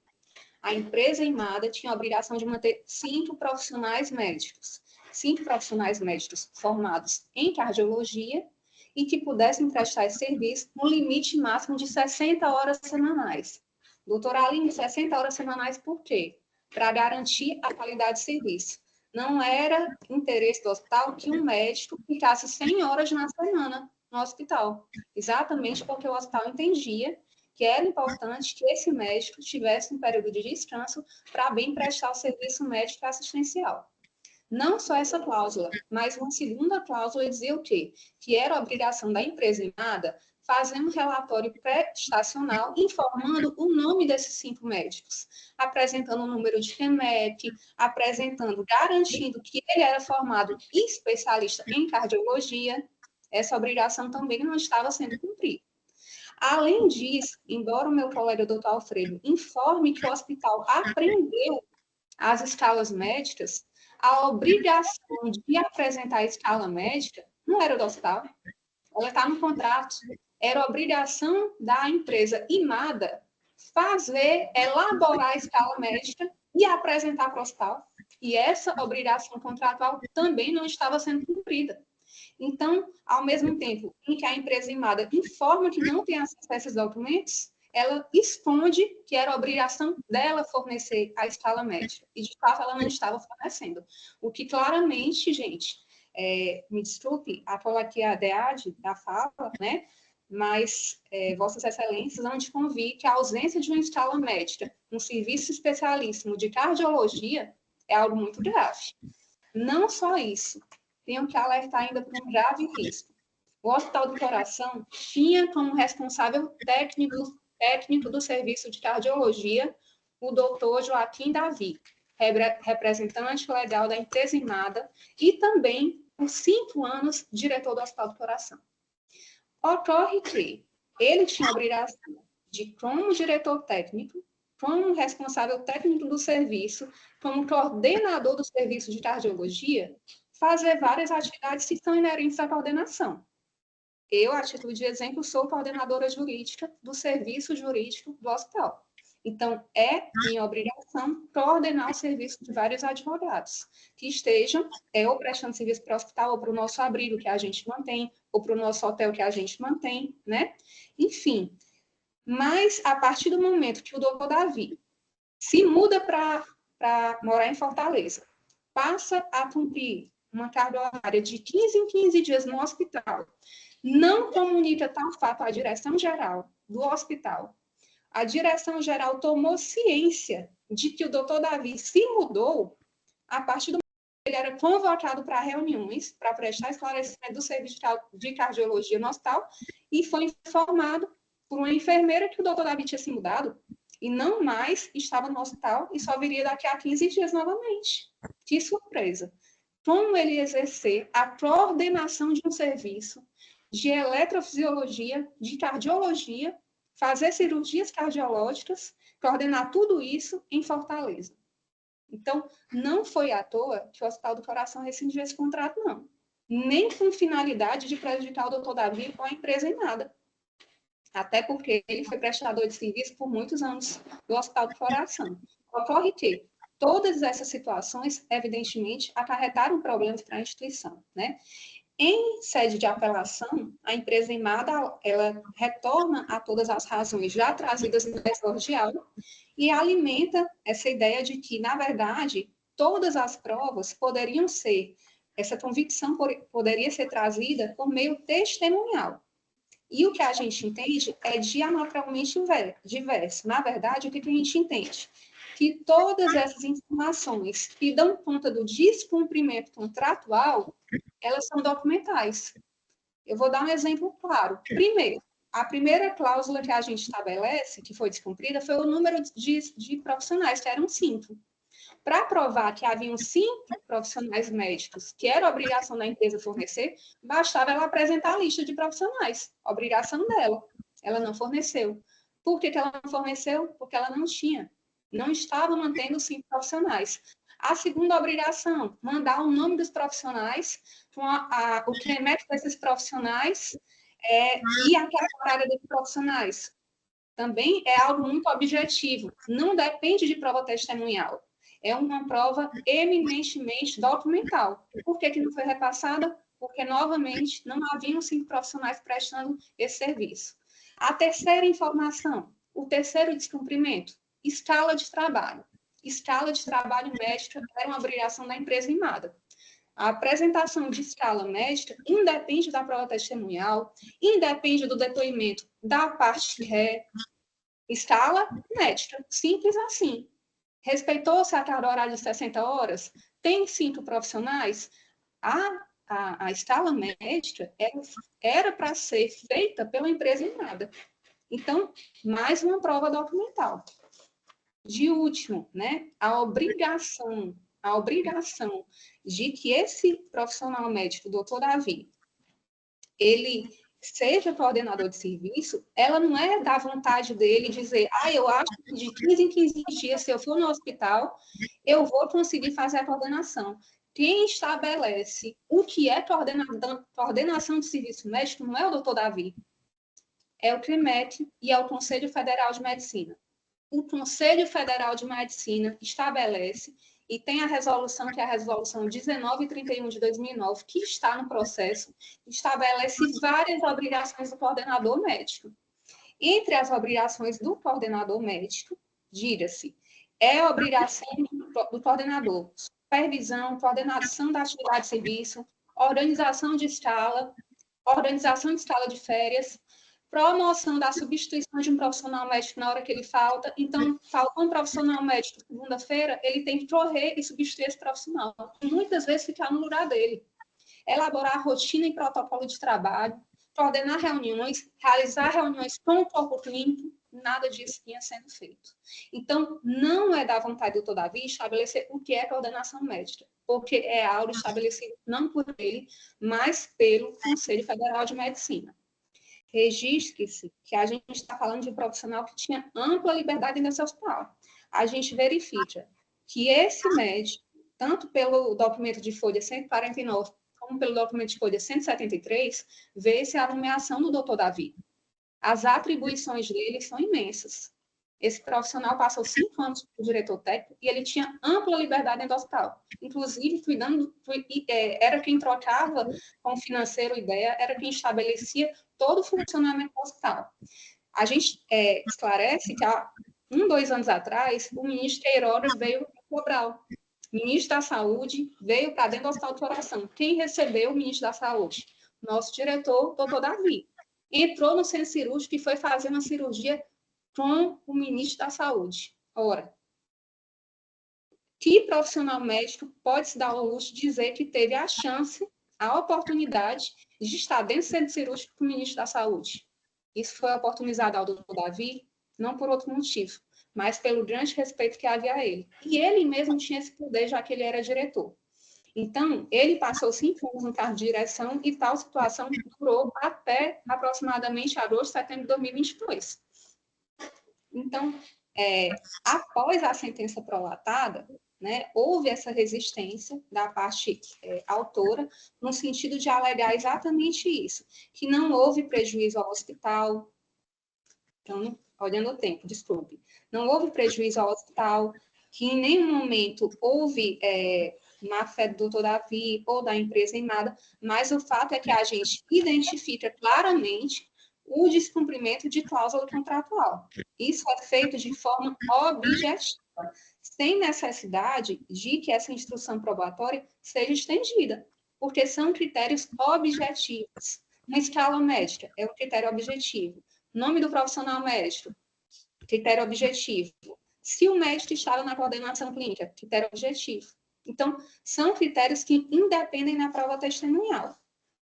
I: A empresa IMADA tinha a obrigação de manter 5 profissionais médicos. 5 profissionais médicos formados em cardiologia e que pudessem prestar esse serviço no limite máximo de 60 horas semanais. Doutora Aline, 60 horas semanais por quê? Para garantir a qualidade de serviço. Não era interesse do hospital que um médico ficasse 100 horas na semana no hospital. Exatamente porque o hospital entendia que era importante que esse médico tivesse um período de descanso para bem prestar o serviço médico assistencial. Não só essa cláusula, mas uma segunda cláusula dizia o quê? Que era obrigação da empresa imada fazer um relatório prestacional informando o nome desses 5 médicos, apresentando o número de FEMEP, garantindo que ele era formado especialista em cardiologia. Essa obrigação também não estava sendo cumprida. Além disso, embora o meu colega doutor Alfredo informe que o hospital aprendeu as escalas médicas, a obrigação de apresentar a escala médica não era do hospital, ela está no contrato. Era obrigação da empresa imada elaborar a escala médica e apresentar para o hospital. E essa obrigação contratual também não estava sendo cumprida. Então, ao mesmo tempo em que a empresa imada informa que não tem acesso a esses documentos, ela esconde que era obrigação dela fornecer a escala médica. E, de fato, ela não estava fornecendo. O que claramente, gente, me desculpe, aqui a DEAD da fala, né? Mas Vossas Excelências hão de convir que a ausência de uma escala médica, um serviço especialíssimo de cardiologia, é algo muito grave. Não só isso, tenho que alertar ainda para um grave risco. O Hospital do Coração tinha como responsável técnico do serviço de cardiologia o doutor Joaquim Davi, representante legal da empresa imada e também, por 5 anos, diretor do Hospital do Coração. Ocorre que ele tinha a obrigação de, como diretor técnico, como responsável técnico do serviço, como coordenador do serviço de cardiologia, fazer várias atividades que são inerentes à coordenação. Eu, a título de exemplo, sou coordenadora jurídica do serviço jurídico do hospital. Então, é minha obrigação coordenar o serviço de vários advogados que estejam ou prestando serviço para o hospital, ou para o nosso abrigo que a gente mantém, ou para o nosso hotel que a gente mantém, né? Enfim, mas a partir do momento que o doutor Davi se muda para morar em Fortaleza, passa a cumprir uma carga horária de 15 em 15 dias no hospital, não comunica tal fato à direção geral do hospital, a direção geral tomou ciência de que o doutor Davi se mudou, a partir do momento que ele era convocado para reuniões, para prestar esclarecimento do serviço de cardiologia no hospital, e foi informado por uma enfermeira que o doutor Davi tinha se mudado, e não mais estava no hospital, e só viria daqui a 15 dias novamente. Que surpresa! Como ele exercer a coordenação de um serviço de eletrofisiologia, de cardiologia, fazer cirurgias cardiológicas, coordenar tudo isso em Fortaleza. Então, não foi à toa que o Hospital do Coração rescindiu esse contrato, não. Nem com finalidade de prejudicar o doutor Davi ou a empresa em nada. Até porque ele foi prestador de serviço por muitos anos do Hospital do Coração. Ocorre que todas essas situações, evidentemente, acarretaram problemas para a instituição, né? Em sede de apelação, a empresa imada, ela retorna a todas as razões já trazidas no exordial e alimenta essa ideia de que, na verdade, todas as provas poderiam ser, essa convicção poderia ser trazida por meio testemunhal. E o que a gente entende é diametralmente diverso. Na verdade, o que a gente entende? Que todas essas informações que dão conta do descumprimento contratual, elas são documentais. Eu vou dar um exemplo claro. Primeiro, a primeira cláusula que a gente estabelece, que foi descumprida, foi o número de profissionais, que eram 5. Para provar que haviam 5 profissionais médicos, que era obrigação da empresa fornecer, bastava ela apresentar a lista de profissionais, obrigação dela. Ela não forneceu. Por que ela não forneceu? Porque ela não tinha. Não estava mantendo os 5 profissionais. A segunda obrigação, mandar o nome dos profissionais, o CREMET desses profissionais e a carga horária dos profissionais. Também é algo muito objetivo, não depende de prova testemunhal. É uma prova eminentemente documental. Por que não foi repassada? Porque, novamente, não haviam 5 profissionais prestando esse serviço. A terceira informação, O terceiro descumprimento, escala de trabalho. Escala de trabalho médica era uma obrigação da empresa Imada. A apresentação de escala médica independe da prova testemunhal, independe do depoimento da parte ré. Escala médica, simples assim. Respeitou-se a carga horária de 60 horas? Tem 5 profissionais? A escala médica era para ser feita pela empresa Imada. Então, mais uma prova documental. De último, né, a obrigação de que esse profissional médico, o doutor Davi, ele seja coordenador de serviço, ela não é da vontade dele dizer, eu acho que de 15 em 15 dias, se eu for no hospital, eu vou conseguir fazer a coordenação. Quem estabelece o que é coordenação de serviço médico não é o doutor Davi, é o CREMET e é o Conselho Federal de Medicina. O Conselho Federal de Medicina estabelece, e tem a resolução, que é a resolução 1931 de 2009, que está no processo, estabelece várias obrigações do coordenador médico. Entre as obrigações do coordenador médico, diga-se, é obrigação do coordenador, supervisão, coordenação da atividade de serviço, organização de escala de férias, promoção da substituição de um profissional médico na hora que ele falta. Então, faltou um profissional médico segunda-feira, ele tem que correr e substituir esse profissional. Muitas vezes ficar no lugar dele. Elaborar rotina e protocolo de trabalho, coordenar reuniões, realizar reuniões com o corpo clínico, nada disso vinha sendo feito. Então, não é da vontade do doutor Davi estabelecer o que é coordenação médica, porque é algo estabelecido não por ele, mas pelo Conselho Federal de Medicina. Registre-se que a gente está falando de um profissional que tinha ampla liberdade nesse hospital. A gente verifica que esse médico, tanto pelo documento de folha 149, como pelo documento de folha 173, vê-se a nomeação do doutor Davi. As atribuições dele são imensas. Esse profissional passou 5 anos como diretor técnico e ele tinha ampla liberdade dentro do hospital. Inclusive, era quem trocava com o financeiro ideia, era quem estabelecia todo o funcionamento do hospital. A gente esclarece que há 2 anos atrás, o ministro Queiroga veio para Cobral. O ministro da Saúde veio para dentro do Hospital do Coração. Quem recebeu o ministro da Saúde? Nosso diretor, doutor Davi. Entrou no centro cirúrgico e foi fazer uma cirurgia com o ministro da Saúde. Ora, que profissional médico pode se dar ao luxo de dizer que teve a chance, a oportunidade de estar dentro do centro cirúrgico com o ministro da Saúde? Isso foi oportunizado ao doutor Davi, não por outro motivo, mas pelo grande respeito que havia a ele. E ele mesmo tinha esse poder, já que ele era diretor. Então, ele passou 5 anos no cargo de direção e tal situação durou até aproximadamente agosto, setembro de 2022. Então, após a sentença prolatada, né, houve essa resistência da parte autora, no sentido de alegar exatamente isso, que não houve prejuízo ao hospital. Então, olhando o tempo, desculpe. Não houve prejuízo ao hospital, que em nenhum momento houve má-fé do doutor Davi ou da empresa Imada, mas o fato é que a gente identifica claramente o descumprimento de cláusula contratual. Isso é feito de forma objetiva, sem necessidade de que essa instrução probatória seja estendida, porque são critérios objetivos. Uma escala médica é um critério objetivo. Nome do profissional médico, critério objetivo. Se o médico estava na coordenação clínica, critério objetivo. Então, são critérios que independem da prova testemunhal.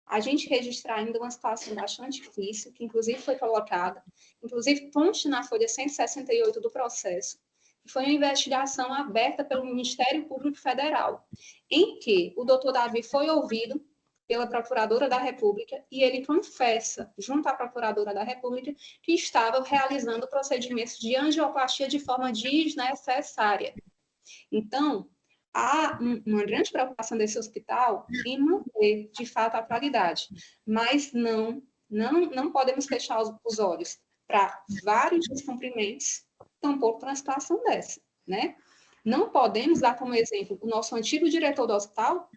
I: A gente registrar ainda uma situação bastante difícil, que inclusive foi colocada, inclusive conste na folha 168 do processo, que foi uma investigação aberta pelo Ministério Público Federal, em que o doutor Davi foi ouvido pela Procuradora da República e ele confessa, junto à Procuradora da República, que estava realizando procedimentos de angioplastia de forma desnecessária. Então, há uma grande preocupação desse hospital em manter, de fato, a qualidade, mas não podemos fechar os olhos para vários descumprimentos, tampouco para uma situação dessa, né? Não podemos dar como exemplo o nosso antigo diretor do hospital,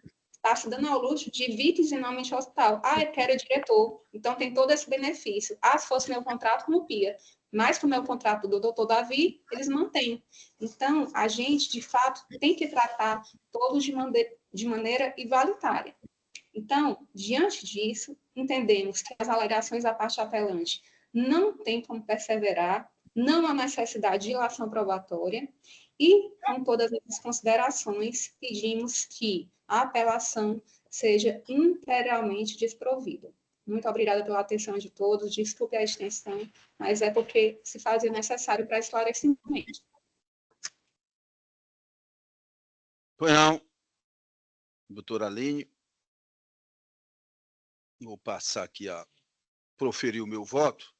I: está se dando ao luxo de vir dizer nome ao hospital. Ah, eu quero diretor. Então, tem todo esse benefício. Ah, se fosse meu contrato, não pia. Mas, com o meu contrato do doutor Davi, eles mantêm. Então, a gente, de fato, tem que tratar todos de maneira igualitária. Então, diante disso, entendemos que as alegações da parte apelante não tem como perseverar, não há necessidade de ilação probatória, e, com todas essas considerações, pedimos que a apelação seja integralmente desprovida. Muito obrigada pela atenção de todos, desculpe a extensão, mas é porque se fazia necessário para esclarecimento.
A: Pois não, doutora Aline. Vou passar aqui a proferir o meu voto.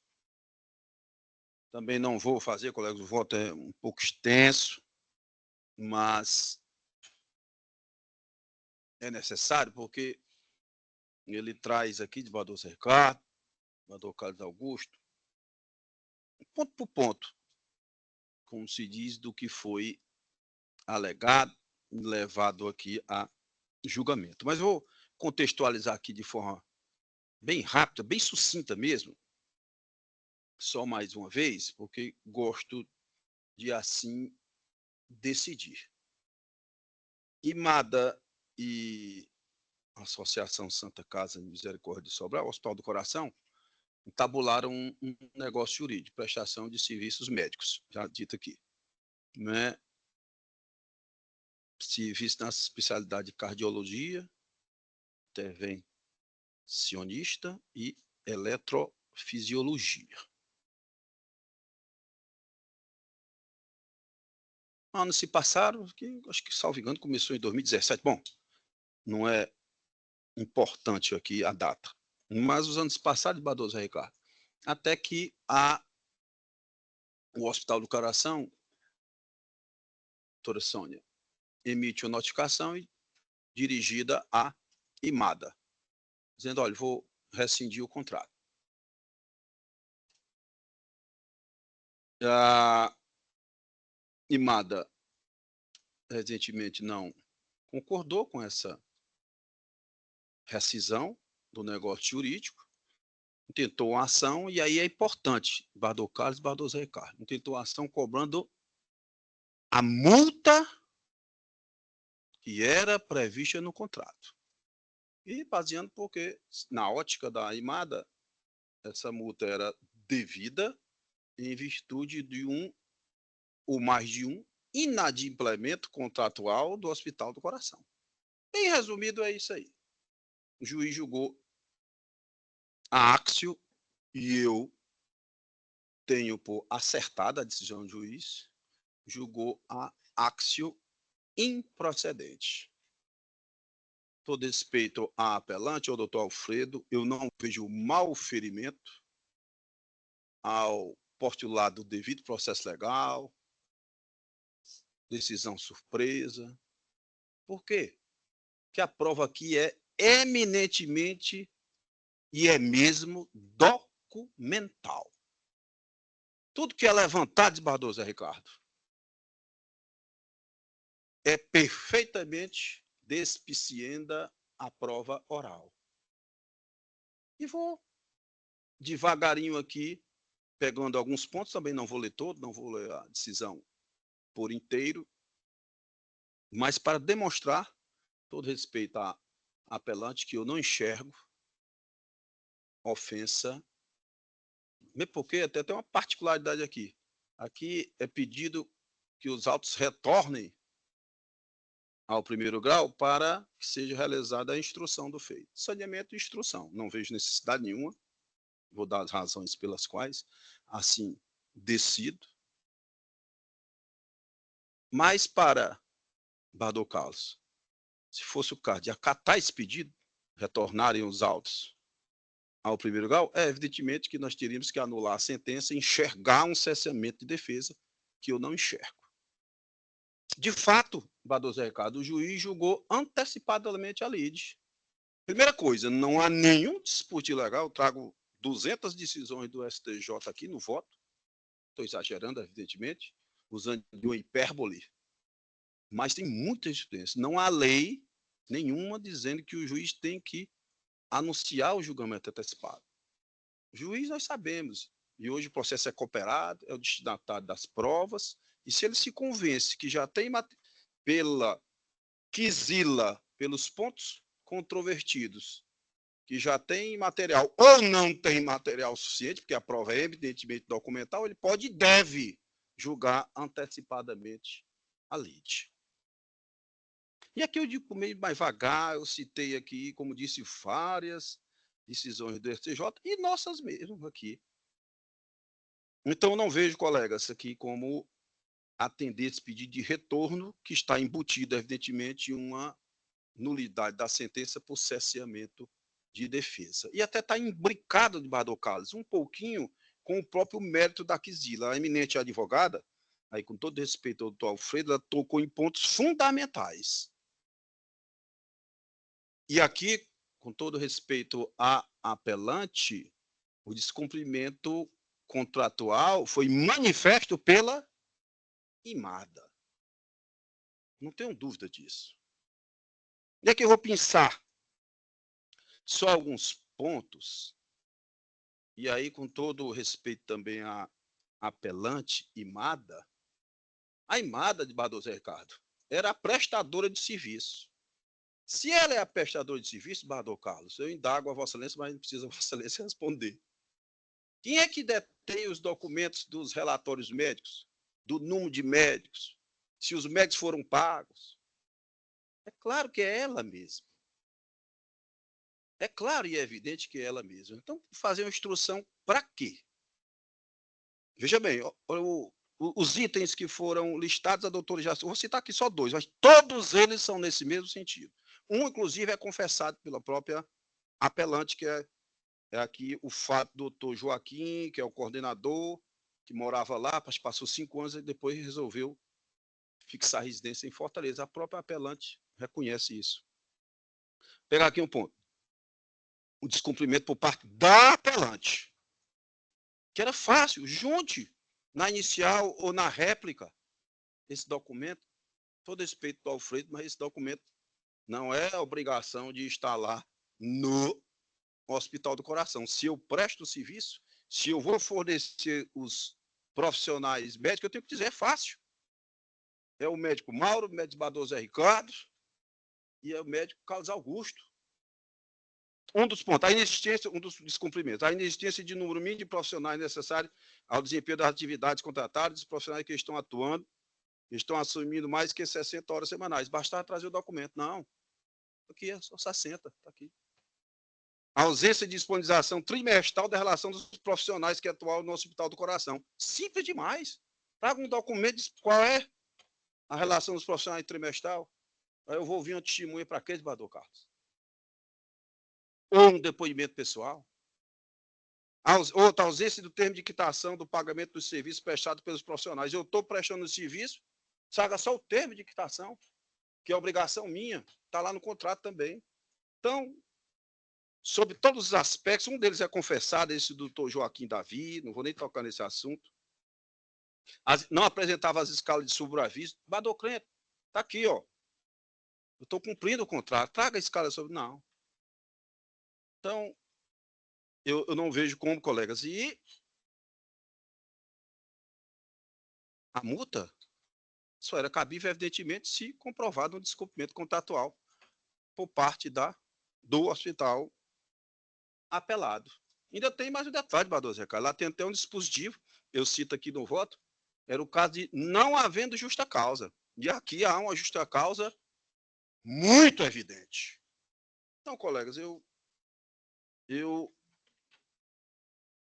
A: Também não vou fazer, colegas, o voto é um pouco extenso, mas é necessário porque ele traz aqui de Bardoso Ricardo, Bardoso Carlos Augusto, ponto por ponto, como se diz, do que foi alegado e levado aqui a julgamento. Mas vou contextualizar aqui de forma bem rápida, bem sucinta mesmo, só mais uma vez, porque gosto de assim decidir. IMADA e a Associação Santa Casa de Misericórdia de Sobral, Hospital do Coração, tabularam um negócio jurídico, prestação de serviços médicos, já dito aqui. Né? Serviço na especialidade de cardiologia, intervencionista e eletrofisiologia. Anos se passaram, que acho que, salvo engano, começou em 2017. Bom, não é importante aqui a data, mas os anos se passaram de Bardoso Ricardo, até que o Hospital do Coração, doutora Sônia, emite uma notificação dirigida à IMADA, dizendo, olha, vou rescindir o contrato. A IMADA, recentemente, não concordou com essa rescisão do negócio jurídico, intentou uma ação, e aí é importante, Bardoso Carlos e Bardoso Ricardo, intentou uma ação cobrando a multa que era prevista no contrato. E baseando porque, na ótica da IMADA, essa multa era devida em virtude de um ou mais de um inadimplemento contratual do Hospital do Coração. Bem resumido, é isso aí. O juiz julgou a Axio, e eu tenho por acertada a decisão do juiz, julgou a Axio improcedente. Todo respeito à apelante, ao doutor Alfredo, eu não vejo mau ferimento ao postulado do devido processo legal, decisão surpresa. Por quê? Porque a prova aqui é eminentemente e é mesmo documental. Tudo que é levantado de Bardoso Ricardo é perfeitamente despicienda a prova oral. E vou devagarinho aqui, pegando alguns pontos, também não vou ler todo, não vou ler a decisão por inteiro, mas para demonstrar, todo respeito à apelante, que eu não enxergo ofensa, mesmo porque até tem uma particularidade aqui. Aqui é pedido que os autos retornem ao primeiro grau para que seja realizada a instrução do feito. Saneamento e instrução. Não vejo necessidade nenhuma. Vou dar as razões pelas quais assim decido. Mas para Bardoso Carlos, se fosse o caso de acatar esse pedido, retornarem os autos ao primeiro grau, é evidentemente que nós teríamos que anular a sentença e enxergar um cessamento de defesa, que eu não enxergo. De fato, Bardoso Ricardo, o juiz julgou antecipadamente a lide. Primeira coisa, não há nenhum disputa ilegal, eu trago 200 decisões do STJ aqui no voto, estou exagerando, evidentemente, usando de uma hipérbole, mas tem muita jurisprudência. Não há lei Nenhuma dizendo que o juiz tem que anunciar o julgamento antecipado. O juiz, nós sabemos, e hoje o processo é cooperado, é o destinatário das provas, e se ele se convence que já tem pela quisila, pelos pontos controvertidos, que já tem material ou não tem material suficiente, porque a prova é evidentemente documental, ele pode e deve julgar antecipadamente a lide. E aqui eu digo meio mais vagar, eu citei aqui, como disse, várias decisões do STJ e nossas mesmo aqui. Então, eu não vejo, colegas, aqui como atender esse pedido de retorno, que está embutido, evidentemente, uma nulidade da sentença por cerceamento de defesa. E até está imbricado de Bardo Carlos, um pouquinho com o próprio mérito da quisila. A eminente advogada, aí com todo respeito ao doutor Alfredo, ela tocou em pontos fundamentais. E aqui, com todo respeito à apelante, o descumprimento contratual foi manifesto pela IMADA. Não tenho dúvida disso. E aqui eu vou pensar só alguns pontos, e aí, com todo o respeito também à apelante IMADA, a IMADA de Bardoso Ricardo era a prestadora de serviço. Se ela é a prestadora de serviço, Bardo Carlos, eu indago a Vossa Excelência, mas não precisa a Vossa Excelência responder. Quem é que detém os documentos dos relatórios médicos, do número de médicos, se os médicos foram pagos? É claro que é ela mesma. É claro e é evidente que é ela mesma. Então, fazer uma instrução para quê? Veja bem, os itens que foram listados, a doutora já... Vou citar aqui só dois, mas todos eles são nesse mesmo sentido. Um, inclusive, é confessado pela própria apelante, que é aqui o fato do doutor Joaquim, que é o coordenador, que morava lá, passou 5 anos e depois resolveu fixar residência em Fortaleza. A própria apelante reconhece isso. Vou pegar aqui um ponto. O descumprimento por parte da apelante, que era fácil, junte na inicial ou na réplica esse documento. Todo respeito do Alfredo, mas esse documento não é a obrigação de estar lá no Hospital do Coração. Se eu presto o serviço, se eu vou fornecer os profissionais médicos, eu tenho que dizer, é fácil. É o médico Mauro, o médico Bardoso Ricardo e é o médico Carlos Augusto. Um dos pontos, a inexistência, um dos descumprimentos, a inexistência de número mínimo de profissionais necessários ao desempenho das atividades contratadas, os profissionais que estão atuando, estão assumindo mais que 60 horas semanais. Bastava trazer o documento. Não. Aqui é só 60, está aqui. A ausência de disponibilização trimestral da relação dos profissionais que atuam no Hospital do Coração. Simples demais. Traga um documento de qual é a relação dos profissionais trimestral. Aí eu vou ouvir uma testemunha para quê, Bardo Carlos? Ou um depoimento pessoal. Outra ausência do termo de quitação do pagamento dos serviços prestados pelos profissionais. Eu estou prestando o serviço, saga só o termo de quitação, que é obrigação minha, está lá no contrato também. Então, sobre todos os aspectos, um deles é confessado, esse do doutor Joaquim Davi, não vou nem tocar nesse assunto. Não apresentava as escalas de sobreaviso. Badocrento, está aqui, ó. Eu estou cumprindo o contrato, traga a escala sobre... Não. Então, eu não vejo como, colegas. E a multa só era cabível, evidentemente, se comprovado um descumprimento contratual por parte do hospital apelado. Ainda tem mais um detalhe, Bardoso Ricardo. Lá tem até um dispositivo, eu cito aqui no voto, era o caso de não havendo justa causa. E aqui há uma justa causa muito evidente. Então, colegas, eu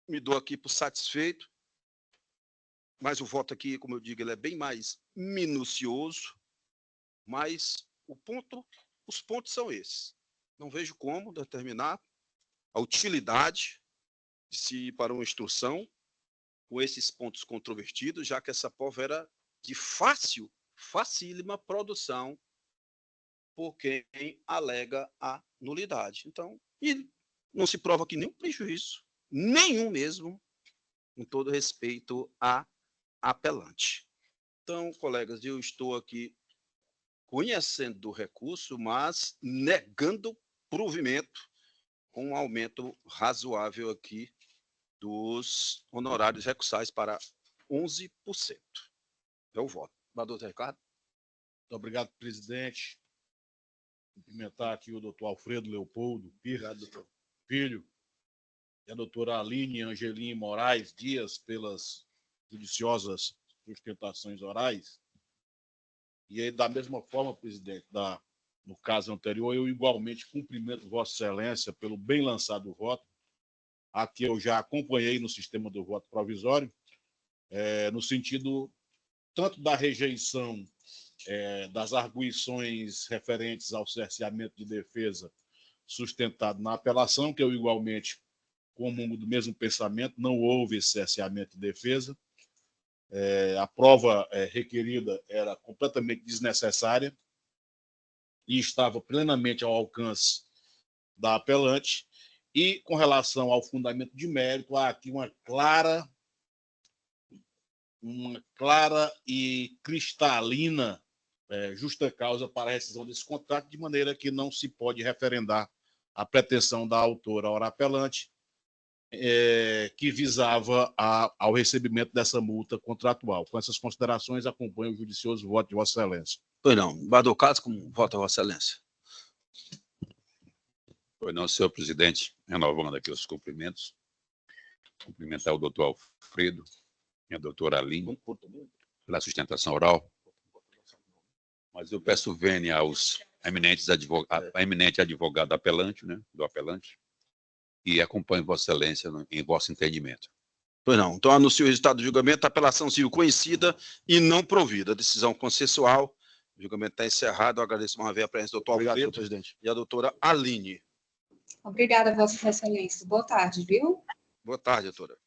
A: me dou aqui por satisfeito, mas o voto aqui, como eu digo, ele é bem mais minucioso, mas os pontos são esses. Não vejo como determinar a utilidade de se ir para uma instrução com esses pontos controvertidos, já que essa prova era de facílima produção por quem alega a nulidade. Então, e não se prova aqui nenhum prejuízo, nenhum mesmo, com todo respeito a apelante. Então, colegas, eu estou aqui conhecendo do recurso, mas negando provimento com um aumento razoável aqui dos honorários recursais para 11%. É o voto. Vereador Zé Ricardo.
H: Muito obrigado, presidente. Cumprimentar aqui o doutor Alfredo Leopoldo Filho e a doutora Aline Angelim Moraes Dias pelas judiciosas sustentações orais. E aí, da mesma forma, presidente, no caso anterior, eu igualmente cumprimento Vossa Excelência pelo bem lançado voto. Aqui eu já acompanhei no sistema do voto provisório, no sentido tanto da rejeição das arguições referentes ao cerceamento de defesa sustentado na apelação, que eu igualmente comungo do mesmo pensamento, não houve esse cerceamento de defesa. A prova requerida era completamente desnecessária e estava plenamente ao alcance da apelante. E, com relação ao fundamento de mérito, há aqui uma clara e cristalina justa causa para a rescisão desse contrato, de maneira que não se pode referendar a pretensão da autora, ora apelante, que visava ao recebimento dessa multa contratual. Com essas considerações, acompanho o judicioso voto de Vossa Excelência.
A: Pois não. Vereador Carlos, como vota Vossa Excelência?
D: Pois não, senhor presidente, renovando aqui os cumprimentos. Cumprimentar o doutor Alfredo e a doutora Aline pela sustentação oral. Mas eu peço vênia aos eminente advogado apelante, né, do apelante, e acompanho Vossa Excelência em vosso entendimento.
A: Pois não. Então, anuncio o resultado do julgamento. Apelação civil conhecida e não provida. Decisão consensual. O julgamento está encerrado. Eu agradeço uma vez a presença do doutor Alfredo, presidente, e a doutora Aline.
I: Obrigada, Vossa Excelência. Boa tarde, viu?
A: Boa tarde, doutora.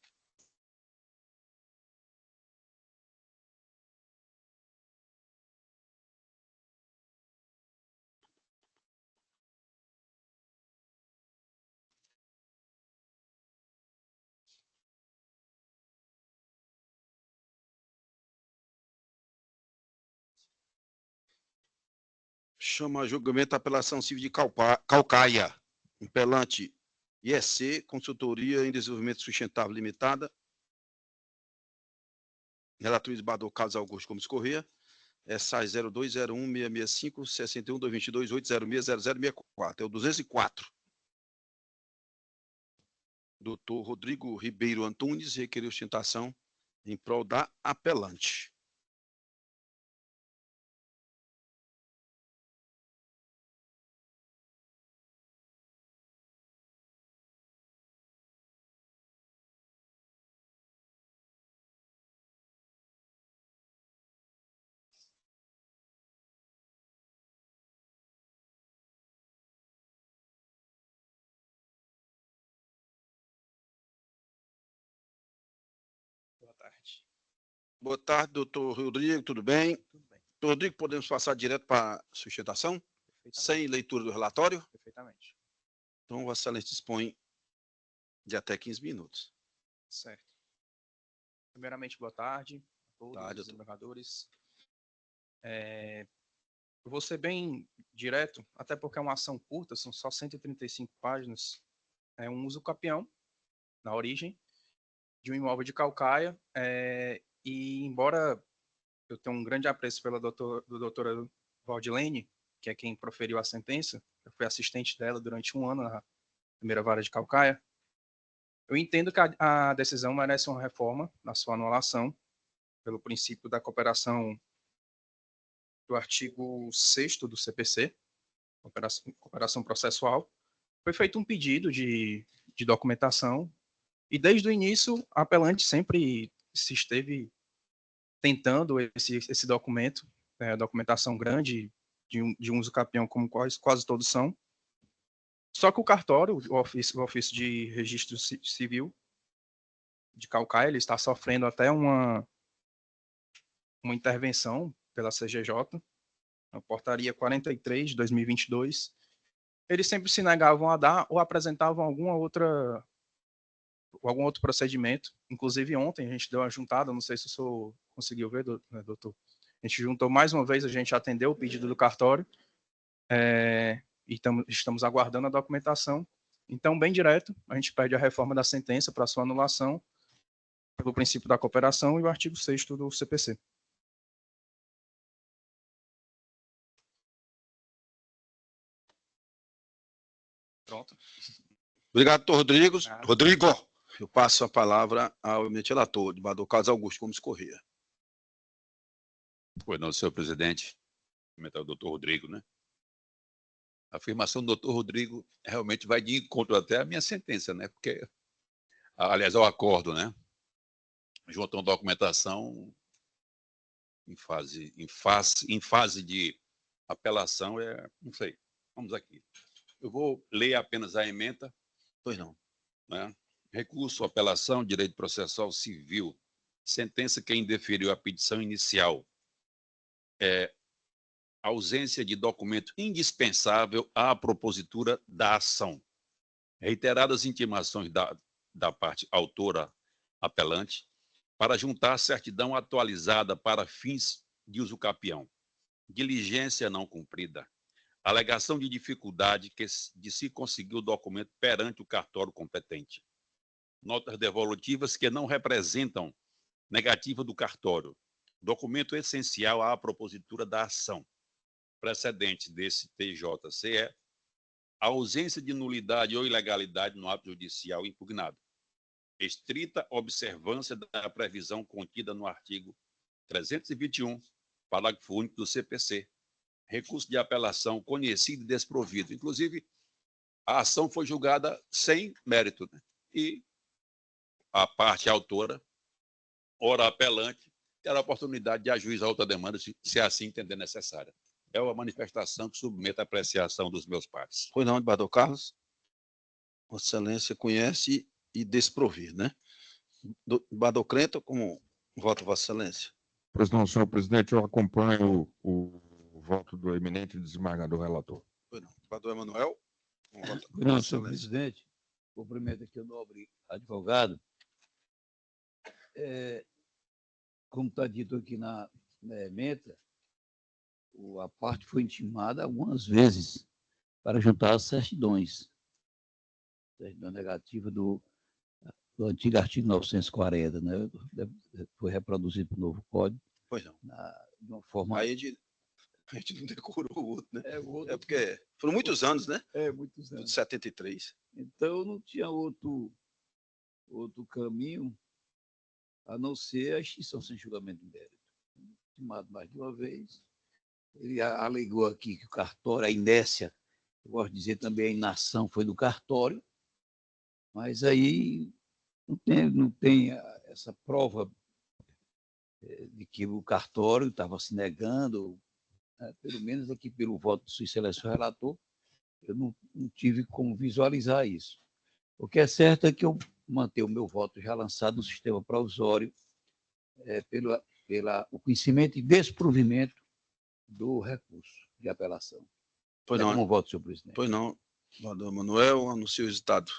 A: Chama a julgamento a apelação civil de Calcaia. Impelante IEC, Consultoria em Desenvolvimento Sustentável Limitada. Relator esbador Carlos Augusto Gomes Corrêa. SAI 0201-665-222-806-0064. É o 204. Doutor Rodrigo Ribeiro Antunes requeriu sustentação em prol da apelante.
J: Boa tarde.
A: Boa tarde, doutor Rodrigo, tudo bem?
J: Tudo bem.
A: Doutor Rodrigo, podemos passar direto para a sustentação? Sem leitura do relatório?
J: Perfeitamente.
A: Então, Vossa Excelência dispõe de até 15 minutos.
J: Certo. Primeiramente, boa tarde a todos
A: Tarde,
J: os desembargadores. Eu vou ser bem direto, até porque é uma ação curta, são só 135 páginas. É um uso capião, na origem, de um imóvel de Calcaia, e embora eu tenha um grande apreço pela doutora Valdilene, que é quem proferiu a sentença, eu fui assistente dela durante 1 ano na primeira vara de Calcaia, eu entendo que a decisão merece uma reforma na sua anulação, pelo princípio da cooperação do artigo 6º do CPC, cooperação processual. Foi feito um pedido de documentação, e desde o início, a apelante sempre se esteve tentando esse documento, documentação grande, de um uso capião, como quase todos são. Só que o cartório, o ofício de registro civil de Calcaia, ele está sofrendo até uma intervenção pela CGJ, a portaria 43 de 2022. Eles sempre se negavam a dar ou apresentavam algum outro procedimento. Inclusive, ontem a gente deu uma juntada, não sei se o senhor conseguiu ver, doutor. A gente juntou mais uma vez, a gente atendeu o pedido do cartório, e estamos aguardando a documentação. Então, bem direto, a gente pede a reforma da sentença para sua anulação pelo princípio da cooperação e o artigo 6º do CPC. Pronto.
A: Obrigado, doutor Rodrigo. Rodrigo, eu passo a palavra ao eminente relator, desembargador Carlos Augusto Gomes Corrêa.
D: Pois não, senhor presidente, o doutor Rodrigo, né? A afirmação do doutor Rodrigo realmente vai de encontro até à minha sentença, né? Porque, aliás, ao acordo, né? Juntando documentação em fase de apelação, não sei. Vamos aqui. Eu vou ler apenas a ementa.
A: Pois não.
D: Né? Recurso, apelação, direito processual civil, sentença que indeferiu a petição inicial. Ausência de documento indispensável à propositura da ação. Reiteradas intimações da parte autora apelante para juntar certidão atualizada para fins de uso capião. Diligência não cumprida. Alegação de dificuldade de se conseguir o documento perante o cartório competente. Notas devolutivas que não representam negativa do cartório. Documento essencial à propositura da ação. Precedente desse TJCE, a ausência de nulidade ou ilegalidade no ato judicial impugnado. Estrita observância da previsão contida no artigo 321, parágrafo único do CPC. Recurso de apelação conhecido e desprovido. Inclusive, a ação foi julgada sem mérito, né? E a parte autora, ora apelante, terá a oportunidade de ajuizar outra demanda, se assim entender necessária. É uma manifestação que submeto à apreciação dos meus pares.
A: Pois não, desembargador Carlos? Vossa Excelência conhece e desprovir, né? Desembargador Crento, como vota Vossa Excelência?
K: Pois não, senhor presidente, eu acompanho o voto do eminente desembargador relator.
A: Pois não. Desembargador Emanuel?
L: Pois não, senhor presidente. Cumprimento aqui o nobre advogado. Como está dito aqui na ementa, a parte foi intimada algumas vezes para juntar as certidões. Certidão negativa do antigo artigo 940, né? Foi reproduzido para o novo código.
A: Pois não.
L: De uma forma...
A: Aí a gente não decorou o outro, né?
L: O outro...
A: porque foram muitos anos, né?
L: Muitos anos.
A: De 73.
L: Então, não tinha outro caminho a não ser a extinção sem julgamento de mérito. Intimado mais de uma vez. Ele alegou aqui que o cartório, a inércia, eu gosto de dizer também a inação foi do cartório, mas aí não tem essa prova de que o cartório estava se negando, né? Pelo menos aqui pelo voto de sua excelência relator, eu não tive como visualizar isso. O que é certo é que eu mantenho o meu voto já lançado no sistema provisório pelo conhecimento e desprovimento do recurso de apelação.
A: Pois não.
L: Como voto, senhor presidente?
A: Pois não. Desembargador Manuel, anuncio o resultado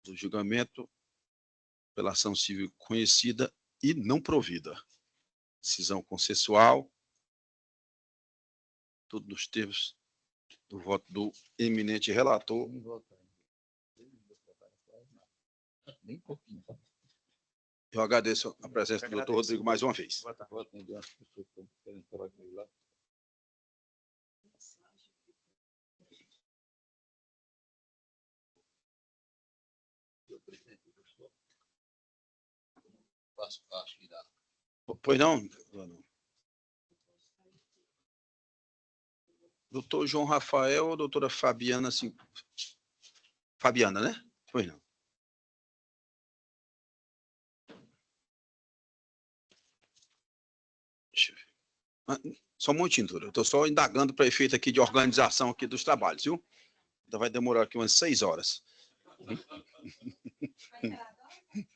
A: do julgamento pela ação civil conhecida e não provida. Decisão consensual, tudo nos termos do voto do eminente relator.
L: Nem pouquinho.
A: Eu agradeço a presença do doutor Rodrigo mais uma vez. Pois não? Doutor João Rafael ou doutora Fabiana? Sim. Fabiana, né? Pois não. Deixa eu ver. Só um momentinho, doutor. Eu estou só indagando para efeito aqui de organização aqui dos trabalhos, viu? Então vai demorar aqui umas 6 horas.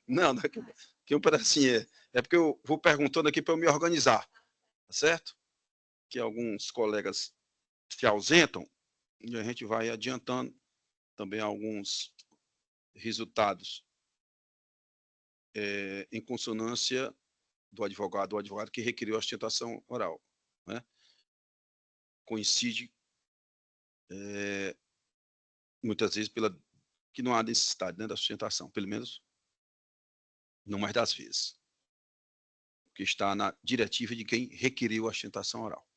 A: Não, daqui um pedacinho é porque eu vou perguntando aqui para eu me organizar, tá certo? Que alguns colegas se ausentam e a gente vai adiantando também alguns resultados em consonância do advogado, o advogado que requeriu a sustentação oral, né? Coincide muitas vezes que não há necessidade, né, da sustentação, pelo menos não mais das vezes, que está na diretiva de quem requeriu a sustentação oral.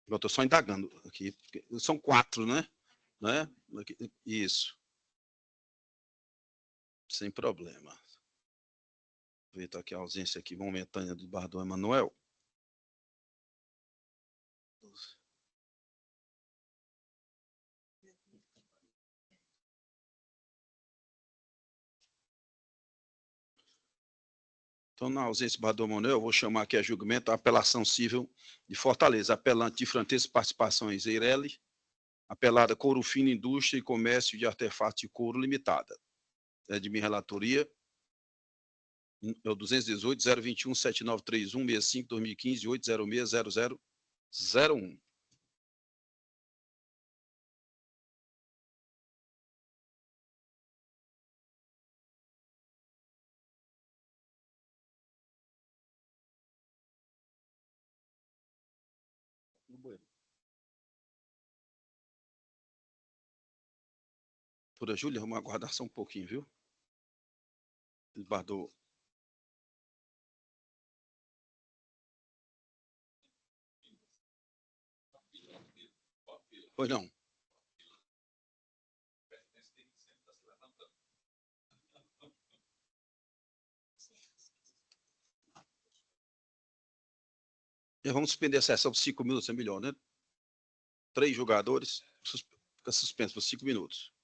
A: Eu estou só indagando aqui, são 4, né? Isso. Sem problema. Aproveitar aqui a ausência aqui momentânea do Bardon Emanuel. Então, na ausência do Bardon Emanuel, eu vou chamar aqui a julgamento a apelação civil de Fortaleza, apelante de Frantes Participações Eireli, apelada Couro Fino Indústria e Comércio de Artefatos de Couro Limitada. É de minha relatoria, é o 218-021-7931-65-2015-806-0001. Doutora Júlia, vamos aguardar só um pouquinho, viu? Bardot. Pois não. E vamos suspender a sessão por 5 minutos, é melhor, né? 3 jogadores, fica suspenso por 5 minutos.